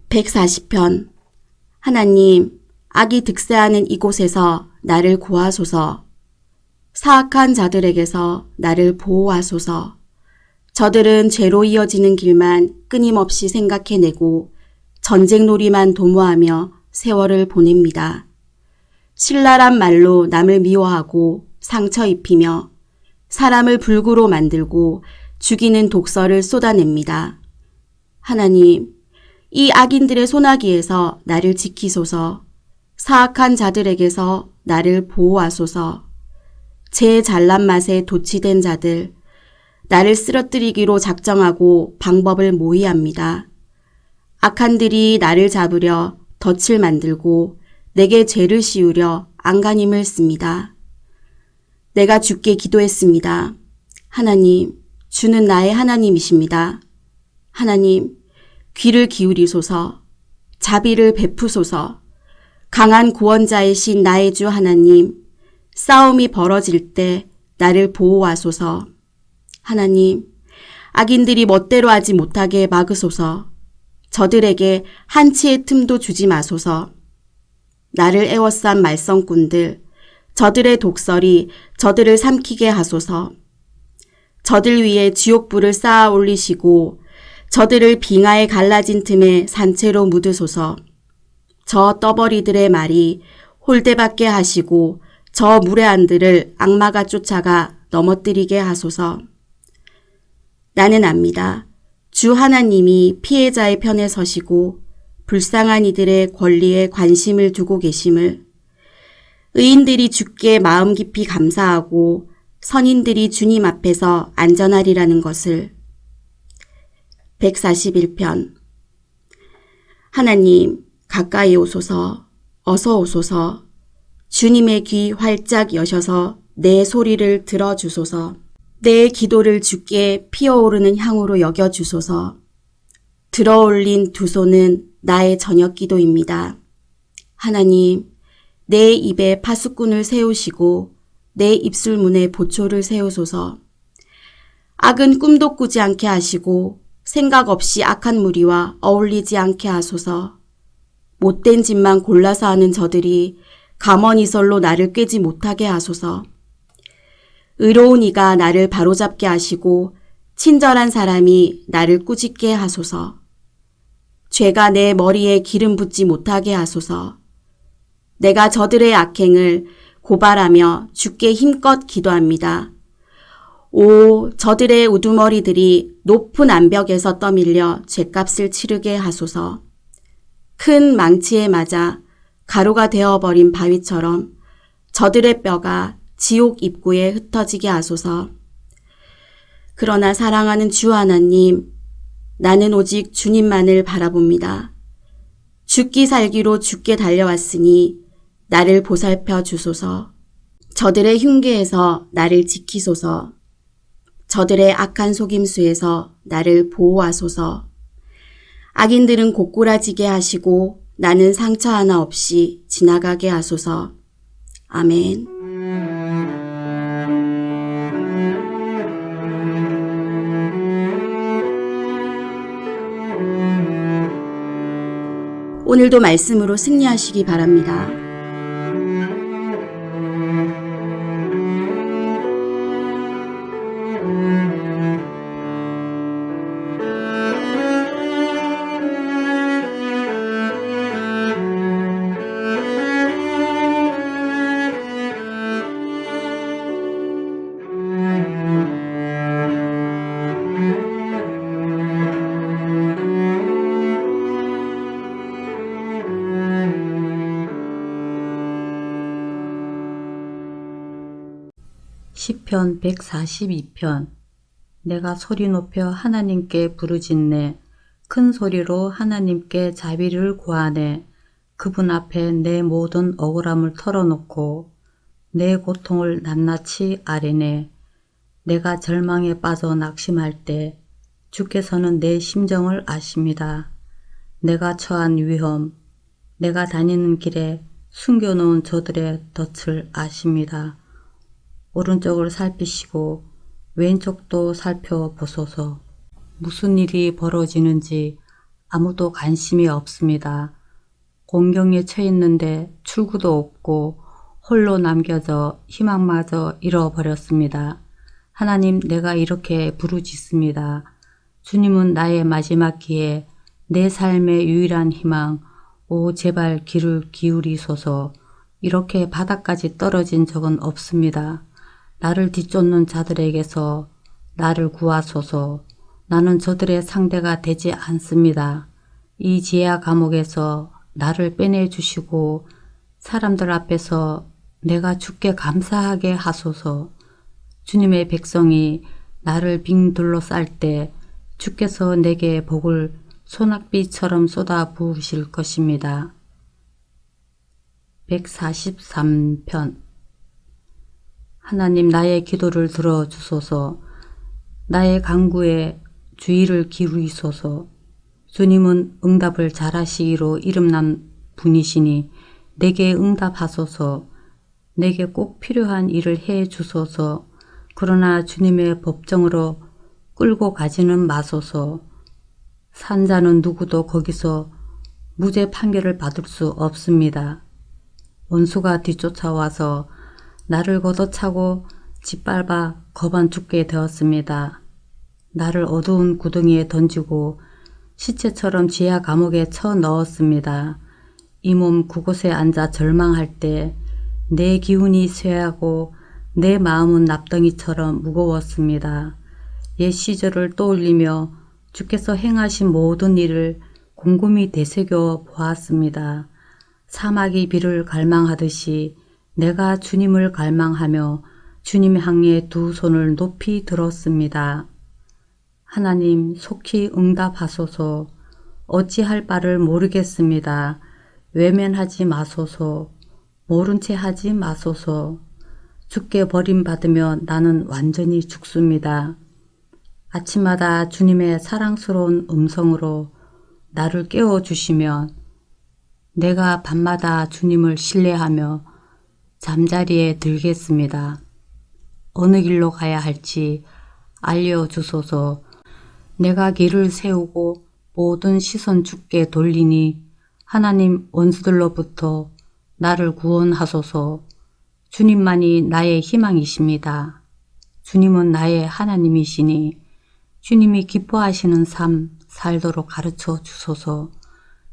140편. 하나님, 악이 득세하는 이곳에서 나를 구하소서. 사악한 자들에게서 나를 보호하소서. 저들은 죄로 이어지는 길만 끊임없이 생각해내고 전쟁놀이만 도모하며 세월을 보냅니다. 신랄한 말로 남을 미워하고 상처 입히며 사람을 불구로 만들고 죽이는 독설을 쏟아냅니다. 하나님, 이 악인들의 소나기에서 나를 지키소서. 사악한 자들에게서 나를 보호하소서. 제 잘난 맛에 도취된 자들, 나를 쓰러뜨리기로 작정하고 방법을 모의합니다. 악한들이 나를 잡으려 덫을 만들고 내게 죄를 씌우려 안간힘을 씁니다. 내가 주께 기도했습니다. 하나님, 주는 나의 하나님이십니다. 하나님, 귀를 기울이소서. 자비를 베푸소서. 강한 구원자이신 나의 주 하나님, 싸움이 벌어질 때 나를 보호하소서. 하나님, 악인들이 멋대로 하지 못하게 막으소서. 저들에게 한치의 틈도 주지 마소서. 나를 애워싼 말썽꾼들, 저들의 독설이 저들을 삼키게 하소서. 저들 위에 지옥불을 쌓아 올리시고 저들을 빙하에 갈라진 틈에 산채로 묻으소서. 저 떠버리들의 말이 홀대받게 하시고 저 무례한들을 악마가 쫓아가 넘어뜨리게 하소서. 나는 압니다. 주 하나님이 피해자의 편에 서시고 불쌍한 이들의 권리에 관심을 두고 계심을, 의인들이 주께 마음 깊이 감사하고 선인들이 주님 앞에서 안전하리라는 것을. 141편. 하나님, 가까이 오소서. 어서 오소서. 주님의 귀 활짝 여셔서 내 소리를 들어주소서. 내 기도를 주께 피어오르는 향으로 여겨주소서. 들어올린 두 손은 나의 저녁 기도입니다. 하나님, 내 입에 파수꾼을 세우시고 내 입술문에 보초를 세우소서. 악은 꿈도 꾸지 않게 하시고 생각 없이 악한 무리와 어울리지 않게 하소서. 못된 짓만 골라서 하는 저들이 감언이설로 나를 꿰지 못하게 하소서. 의로운 이가 나를 바로잡게 하시고 친절한 사람이 나를 꾸짖게 하소서. 죄가 내 머리에 기름 붓지 못하게 하소서. 내가 저들의 악행을 고발하며 주께 힘껏 기도합니다. 오, 저들의 우두머리들이 높은 암벽에서 떠밀려 죗값을 치르게 하소서. 큰 망치에 맞아 가루가 되어버린 바위처럼 저들의 뼈가 지옥 입구에 흩어지게 하소서. 그러나 사랑하는 주 하나님, 나는 오직 주님만을 바라봅니다. 죽기 살기로 주께 달려왔으니 나를 보살펴 주소서. 저들의 흉계에서 나를 지키소서. 저들의 악한 속임수에서 나를 보호하소서. 악인들은 고꾸라지게 하시고 나는 상처 하나 없이 지나가게 하소서. 아멘. 오늘도 말씀으로 승리하시기 바랍니다. 시편 142편. 내가 소리 높여 하나님께 부르짖네. 큰 소리로 하나님께 자비를 구하네. 그분 앞에 내 모든 억울함을 털어놓고 내 고통을 낱낱이 아뢰네. 내가 절망에 빠져 낙심할 때 주께서는 내 심정을 아십니다. 내가 처한 위험, 내가 다니는 길에 숨겨놓은 저들의 덫을 아십니다. 오른쪽을 살피시고 왼쪽도 살펴보소서. 무슨 일이 벌어지는지 아무도 관심이 없습니다. 공경에 처했는데 출구도 없고 홀로 남겨져 희망마저 잃어버렸습니다. 하나님, 내가 이렇게 부르짖습니다. 주님은 나의 마지막 기회, 내 삶의 유일한 희망. 오, 제발 귀를 기울이소서. 이렇게 바닥까지 떨어진 적은 없습니다. 나를 뒤쫓는 자들에게서 나를 구하소서. 나는 저들의 상대가 되지 않습니다. 이 지하 감옥에서 나를 빼내주시고 사람들 앞에서 내가 주께 감사하게 하소서. 주님의 백성이 나를 빙 둘러쌀 때 주께서 내게 복을 소낙비처럼 쏟아 부으실 것입니다. 143편. 하나님, 나의 기도를 들어주소서. 나의 간구에 주의를 기울이소서. 주님은 응답을 잘하시기로 이름난 분이시니 내게 응답하소서. 내게 꼭 필요한 일을 해 주소서. 그러나 주님의 법정으로 끌고 가지는 마소서. 산자는 누구도 거기서 무죄 판결을 받을 수 없습니다. 원수가 뒤쫓아와서 나를 걷어차고 짓밟아 거반 죽게 되었습니다. 나를 어두운 구덩이에 던지고 시체처럼 지하 감옥에 쳐 넣었습니다. 이 몸 그곳에 앉아 절망할 때 내 기운이 쇠하고 내 마음은 납덩이처럼 무거웠습니다. 옛 시절을 떠올리며 주께서 행하신 모든 일을 곰곰이 되새겨 보았습니다. 사막이 비를 갈망하듯이 내가 주님을 갈망하며 주님 향해 두 손을 높이 들었습니다. 하나님, 속히 응답하소서. 어찌할 바를 모르겠습니다. 외면하지 마소서. 모른 채 하지 마소서. 주께 버림받으며 나는 완전히 죽습니다. 아침마다 주님의 사랑스러운 음성으로 나를 깨워주시면 내가 밤마다 주님을 신뢰하며 잠자리에 들겠습니다. 어느 길로 가야 할지 알려주소서. 내가 길을 세우고 모든 시선 주께 돌리니 하나님, 원수들로부터 나를 구원하소서. 주님만이 나의 희망이십니다. 주님은 나의 하나님이시니 주님이 기뻐하시는 삶 살도록 가르쳐 주소서.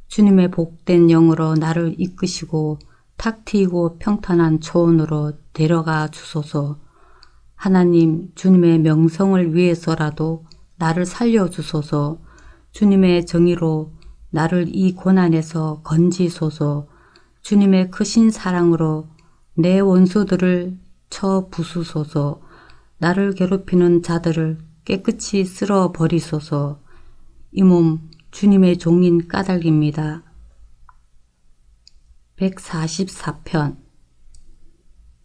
주님의 복된 영으로 나를 이끄시고 탁 트이고 평탄한 초원으로 데려가 주소서. 하나님, 주님의 명성을 위해서라도 나를 살려주소서. 주님의 정의로 나를 이 고난에서 건지소서. 주님의 크신 사랑으로 내 원수들을 쳐 부수소서. 나를 괴롭히는 자들을 깨끗이 쓸어버리소서. 이 몸 주님의 종인 까닭입니다. 144편.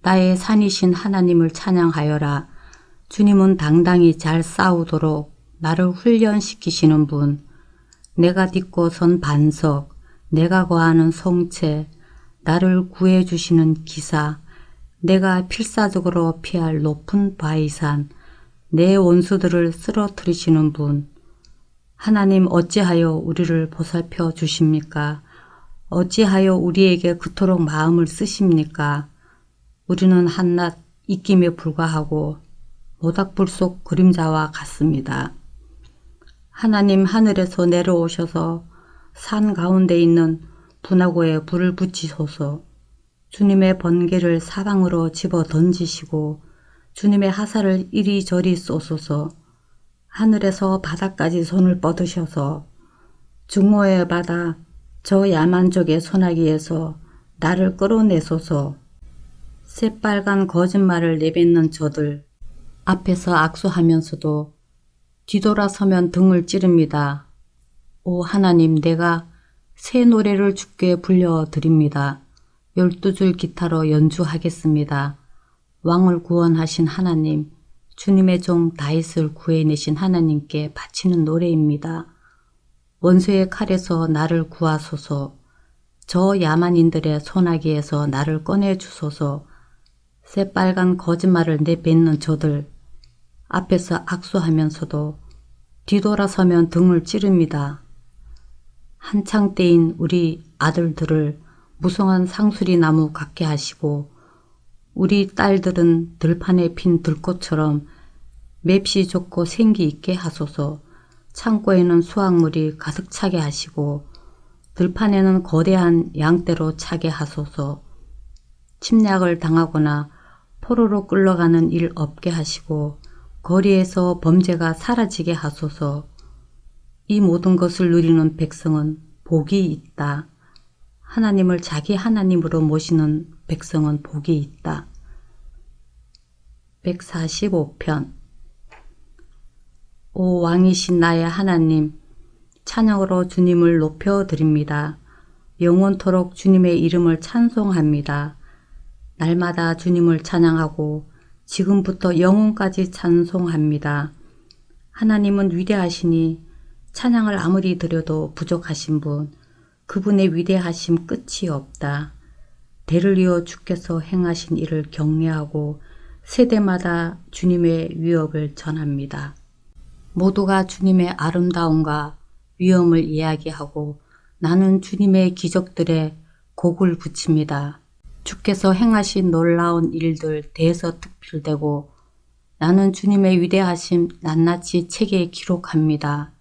나의 산이신 하나님을 찬양하여라. 주님은 당당히 잘 싸우도록 나를 훈련시키시는 분. 내가 딛고 선 반석, 내가 거하는 성체, 나를 구해주시는 기사, 내가 필사적으로 피할 높은 바위산, 내 원수들을 쓰러뜨리시는 분. 하나님, 어찌하여 우리를 보살펴 주십니까? 어찌하여 우리에게 그토록 마음을 쓰십니까? 우리는 한낱 입김에 불과하고 모닥불 속 그림자와 같습니다. 하나님, 하늘에서 내려오셔서 산 가운데 있는 분화구에 불을 붙이소서. 주님의 번개를 사방으로 집어 던지시고 주님의 화살을 이리저리 쏘소서. 하늘에서 바다까지 손을 뻗으셔서 중모의 바다 저 야만족의 소나기에서 나를 끌어내소서. 새빨간 거짓말을 내뱉는 저들, 앞에서 악수하면서도 뒤돌아서면 등을 찌릅니다. 오 하나님, 내가 새 노래를 주께 불려드립니다. 12줄 기타로 연주하겠습니다. 왕을 구원하신 하나님, 주님의 종 다윗을 구해내신 하나님께 바치는 노래입니다. 원수의 칼에서 나를 구하소서. 저 야만인들의 소나기에서 나를 꺼내주소서. 새빨간 거짓말을 내뱉는 저들 앞에서 악수하면서도 뒤돌아서면 등을 찌릅니다. 한창 때인 우리 아들들을 무성한 상수리 나무 같게 하시고 우리 딸들은 들판에 핀 들꽃처럼 맵시 좋고 생기 있게 하소서. 창고에는 수확물이 가득 차게 하시고 들판에는 거대한 양떼로 차게 하소서. 침략을 당하거나 포로로 끌려가는 일 없게 하시고 거리에서 범죄가 사라지게 하소서. 이 모든 것을 누리는 백성은 복이 있다. 하나님을 자기 하나님으로 모시는 백성은 복이 있다. 145편. 오 왕이신 나의 하나님, 찬양으로 주님을 높여드립니다. 영원토록 주님의 이름을 찬송합니다. 날마다 주님을 찬양하고 지금부터 영원까지 찬송합니다. 하나님은 위대하시니 찬양을 아무리 드려도 부족하신 분, 그분의 위대하심 끝이 없다. 대를 이어 주께서 행하신 일을 경례하고 세대마다 주님의 위엄을 전합니다. 모두가 주님의 아름다움과 위엄을 이야기하고 나는 주님의 기적들에 곡을 붙입니다. 주께서 행하신 놀라운 일들 대서특필되고 나는 주님의 위대하심 낱낱이 책에 기록합니다.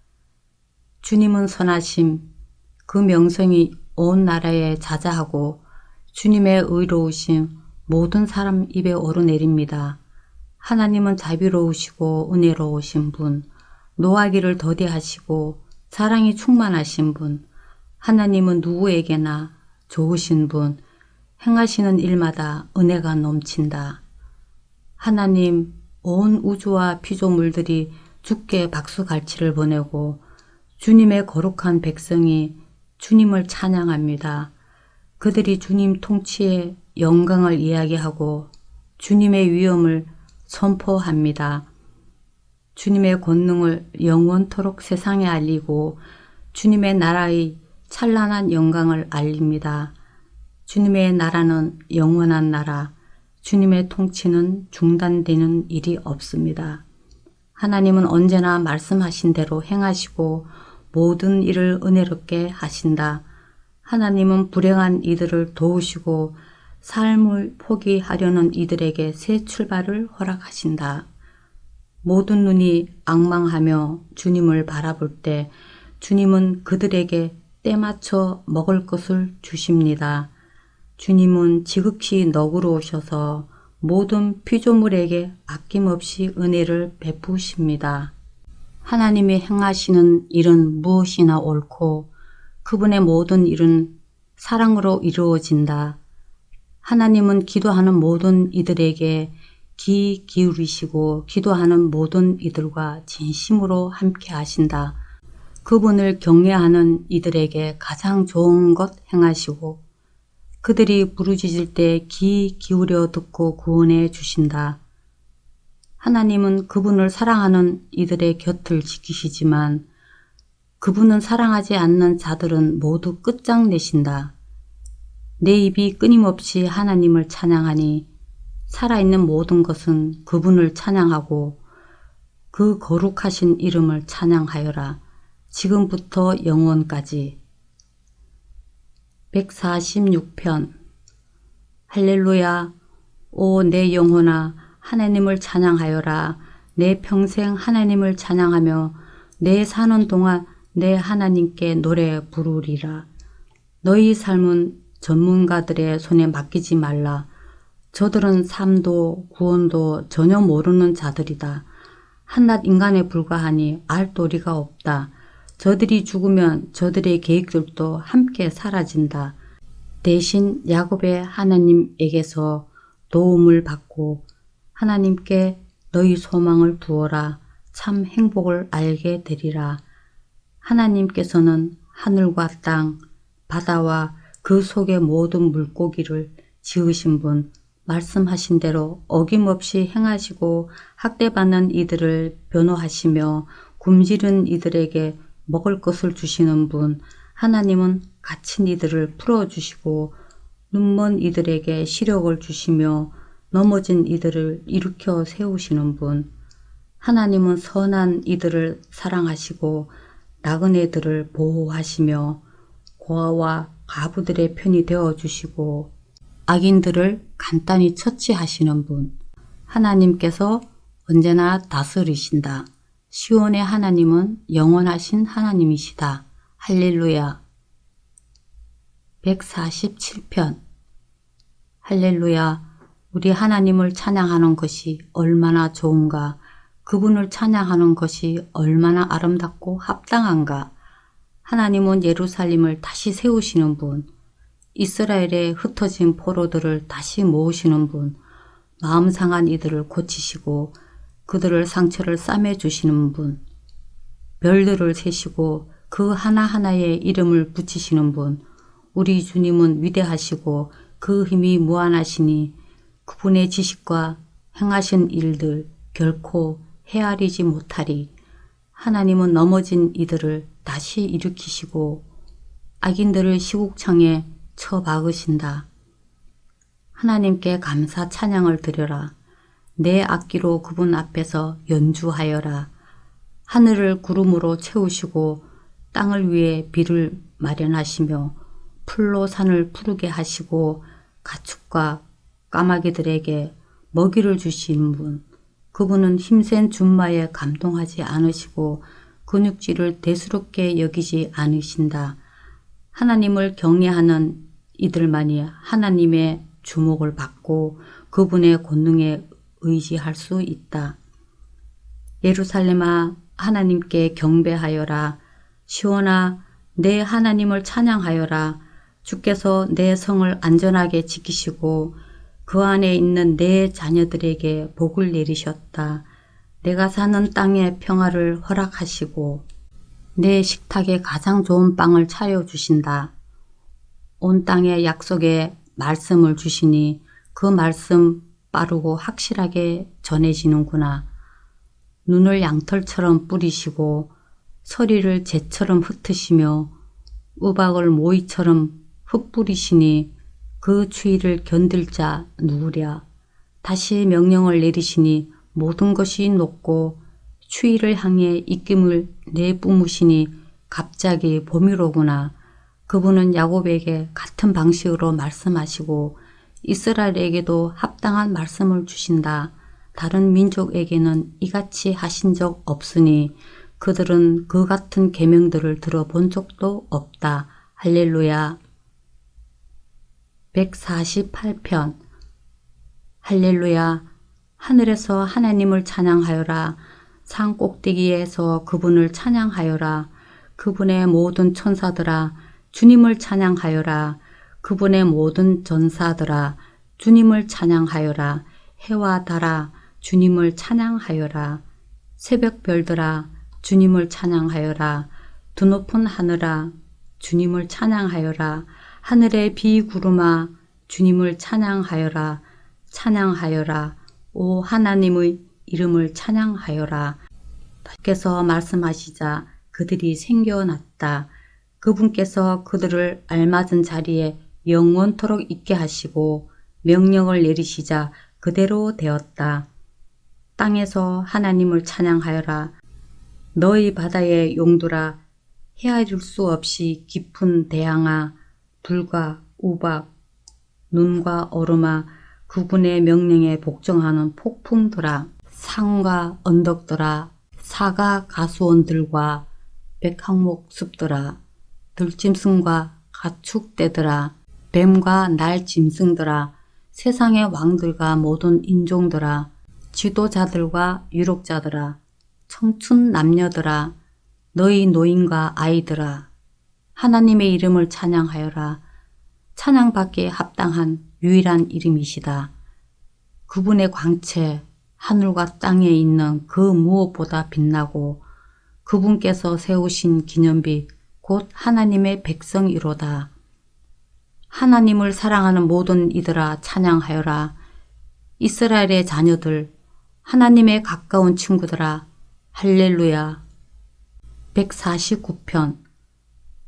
주님은 선하심, 그 명성이 온 나라에 자자하고 주님의 의로우심 모든 사람 입에 오르내립니다. 하나님은 자비로우시고 은혜로우신 분, 노하기를 더디하시고 사랑이 충만하신 분, 하나님은 누구에게나 좋으신 분, 행하시는 일마다 은혜가 넘친다. 하나님, 온 우주와 피조물들이 주께 박수갈채를 보내고 주님의 거룩한 백성이 주님을 찬양합니다. 그들이 주님 통치의 영광을 이야기하고 주님의 위엄을 선포합니다. 주님의 권능을 영원토록 세상에 알리고 주님의 나라의 찬란한 영광을 알립니다. 주님의 나라는 영원한 나라, 주님의 통치는 중단되는 일이 없습니다. 하나님은 언제나 말씀하신 대로 행하시고 모든 일을 은혜롭게 하신다. 하나님은 불행한 이들을 도우시고 삶을 포기하려는 이들에게 새 출발을 허락하신다. 모든 눈이 앙망하며 주님을 바라볼 때 주님은 그들에게 때맞춰 먹을 것을 주십니다. 주님은 지극히 너그러우셔서 모든 피조물에게 아낌없이 은혜를 베푸십니다. 하나님이 행하시는 일은 무엇이나 옳고 그분의 모든 일은 사랑으로 이루어진다. 하나님은 기도하는 모든 이들에게 귀 기울이시고 기도하는 모든 이들과 진심으로 함께 하신다. 그분을 경외하는 이들에게 가장 좋은 것 행하시고 그들이 부르짖을 때 귀 기울여 듣고 구원해 주신다. 하나님은 그분을 사랑하는 이들의 곁을 지키시지만 그분은 사랑하지 않는 자들은 모두 끝장내신다. 내 입이 끊임없이 하나님을 찬양하니 살아있는 모든 것은 그분을 찬양하고 그 거룩하신 이름을 찬양하여라. 지금부터 영원까지. 146편. 할렐루야. 오 내 영혼아 하나님을 찬양하여라. 내 평생 하나님을 찬양하며 내 사는 동안 내 하나님께 노래 부르리라. 너희 삶은 전문가들의 손에 맡기지 말라. 저들은 삶도 구원도 전혀 모르는 자들이다. 한낱 인간에 불과하니 알 도리가 없다. 저들이 죽으면 저들의 계획들도 함께 사라진다. 대신 야곱의 하나님에게서 도움을 받고 하나님께 너희 소망을 두어라. 참 행복을 알게 되리라. 하나님께서는 하늘과 땅, 바다와 그 속의 모든 물고기를 지으신 분, 말씀하신 대로 어김없이 행하시고 학대받는 이들을 변호하시며 굶주린 이들에게 먹을 것을 주시는 분, 하나님은 갇힌 이들을 풀어주시고 눈먼 이들에게 시력을 주시며 넘어진 이들을 일으켜 세우시는 분, 하나님은 선한 이들을 사랑하시고 나그네들을 보호하시며 고아와 가부들의 편이 되어주시고 악인들을 간단히 처치하시는 분, 하나님께서 언제나 다스리신다. 시온의 하나님은 영원하신 하나님이시다. 할렐루야. 147편. 할렐루야. 우리 하나님을 찬양하는 것이 얼마나 좋은가. 그분을 찬양하는 것이 얼마나 아름답고 합당한가. 하나님은 예루살렘을 다시 세우시는 분, 이스라엘의 흩어진 포로들을 다시 모으시는 분, 마음 상한 이들을 고치시고 그들을 상처를 싸매주시는 분, 별들을 세시고 그 하나하나에 이름을 붙이시는 분, 우리 주님은 위대하시고 그 힘이 무한하시니 그분의 지식과 행하신 일들 결코 헤아리지 못하리. 하나님은 넘어진 이들을 다시 일으키시고 악인들을 시국창에 쳐박으신다. 하나님께 감사 찬양을 드려라. 내 악기로 그분 앞에서 연주하여라. 하늘을 구름으로 채우시고 땅을 위해 비를 마련하시며 풀로 산을 푸르게 하시고 가축과 까마귀들에게 먹이를 주시는 분, 그분은 힘센 준마에 감동하지 않으시고 근육질을 대수롭게 여기지 않으신다. 하나님을 경외하는 이들만이 하나님의 주목을 받고 그분의 권능에 의지할 수 있다. 예루살렘아, 하나님께 경배하여라. 시온아, 내 하나님을 찬양하여라. 주께서 내 성을 안전하게 지키시고 그 안에 있는 내 자녀들에게 복을 내리셨다. 내가 사는 땅에 평화를 허락하시고 내 식탁에 가장 좋은 빵을 차려주신다. 온 땅에 약속의 말씀을 주시니 그 말씀 빠르고 확실하게 전해지는구나. 눈을 양털처럼 뿌리시고 서리를 재처럼 흩으시며 우박을 모이처럼 흩뿌리시니 그 추위를 견딜 자 누구랴. 다시 명령을 내리시니 모든 것이 녹고 추위를 향해 입김을 내뿜으시니 갑자기 봄이로구나. 그분은 야곱에게 같은 방식으로 말씀하시고 이스라엘에게도 합당한 말씀을 주신다. 다른 민족에게는 이같이 하신 적 없으니 그들은 그 같은 계명들을 들어본 적도 없다. 할렐루야. 148편. 할렐루야. 하늘에서 하나님을 찬양하여라. 산 꼭대기에서 그분을 찬양하여라. 그분의 모든 천사들아, 주님을 찬양하여라. 그분의 모든 전사들아, 주님을 찬양하여라. 해와 달아, 주님을 찬양하여라. 새벽별들아, 주님을 찬양하여라. 드높은 하늘아, 주님을 찬양하여라. 하늘의 비구름아, 주님을 찬양하여라. 찬양하여라. 오 하나님의 이름을 찬양하여라. 주께서 말씀하시자 그들이 생겨났다. 그분께서 그들을 알맞은 자리에 영원토록 있게 하시고 명령을 내리시자 그대로 되었다. 땅에서 하나님을 찬양하여라. 너희 바다의 용들아, 헤아릴 수 없이 깊은 대양아, 불과 우박, 눈과 얼음아, 그분의 명령에 복종하는 폭풍들아, 산과 언덕들아, 사가 가수원들과 백항목 숲들아, 들짐승과 가축대들아, 뱀과 날짐승들아, 세상의 왕들과 모든 인종들아, 지도자들과 유력자들아, 청춘 남녀들아, 너희 노인과 아이들아, 하나님의 이름을 찬양하여라. 찬양받기에 합당한 유일한 이름이시다. 그분의 광채, 하늘과 땅에 있는 그 무엇보다 빛나고 그분께서 세우신 기념비 곧 하나님의 백성이로다. 하나님을 사랑하는 모든 이들아 찬양하여라. 이스라엘의 자녀들, 하나님의 가까운 친구들아, 할렐루야. 149편.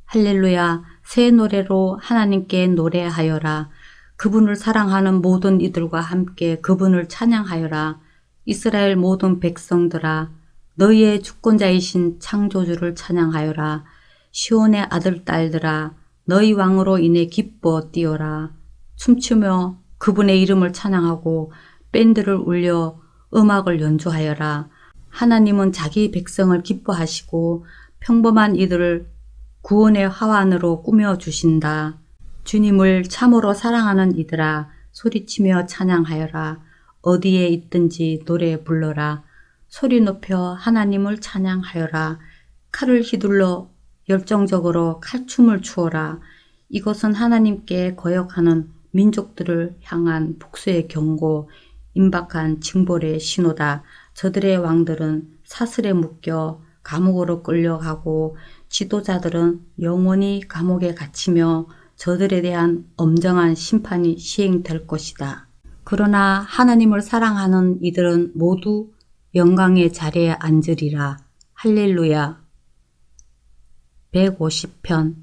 할렐루야. 새 노래로 하나님께 노래하여라. 그분을 사랑하는 모든 이들과 함께 그분을 찬양하여라. 이스라엘 모든 백성들아, 너희의 주권자이신 창조주를 찬양하여라. 시온의 아들 딸들아, 너희 왕으로 인해 기뻐 뛰어라. 춤추며 그분의 이름을 찬양하고 밴드를 울려 음악을 연주하여라. 하나님은 자기 백성을 기뻐하시고 평범한 이들을 구원의 화환으로 꾸며주신다. 주님을 참으로 사랑하는 이들아, 소리치며 찬양하여라. 어디에 있든지 노래 불러라. 소리 높여 하나님을 찬양하여라. 칼을 휘둘러 열정적으로 칼춤을 추어라. 이것은 하나님께 거역하는 민족들을 향한 복수의 경고, 임박한 징벌의 신호다. 저들의 왕들은 사슬에 묶여 감옥으로 끌려가고 지도자들은 영원히 감옥에 갇히며 저들에 대한 엄정한 심판이 시행될 것이다. 그러나 하나님을 사랑하는 이들은 모두 영광의 자리에 앉으리라. 할렐루야. 150편.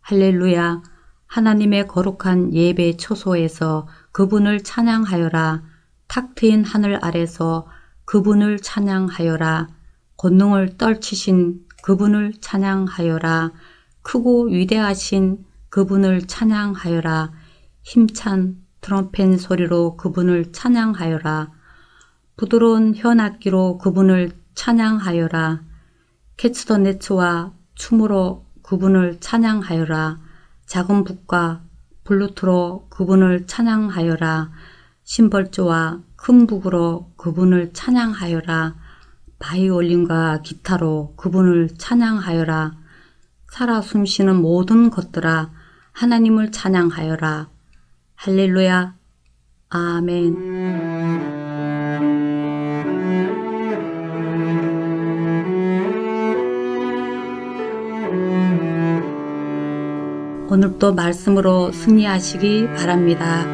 할렐루야. 하나님의 거룩한 예배 처소에서 그분을 찬양하여라. 탁 트인 하늘 아래서 그분을 찬양하여라. 권능을 떨치신 그분을 찬양하여라. 크고 위대하신 그분을 찬양하여라. 힘찬 트럼펫 소리로 그분을 찬양하여라. 부드러운 현악기로 그분을 찬양하여라. 캐츠더네츠와 춤으로 그분을 찬양하여라. 작은 북과 블루트로 그분을 찬양하여라. 심벌조와 큰 북으로 그분을 찬양하여라. 바이올린과 기타로 그분을 찬양하여라. 살아 숨쉬는 모든 것들아 하나님을 찬양하여라. 할렐루야. 아멘. 오늘도 말씀으로 승리하시기 바랍니다.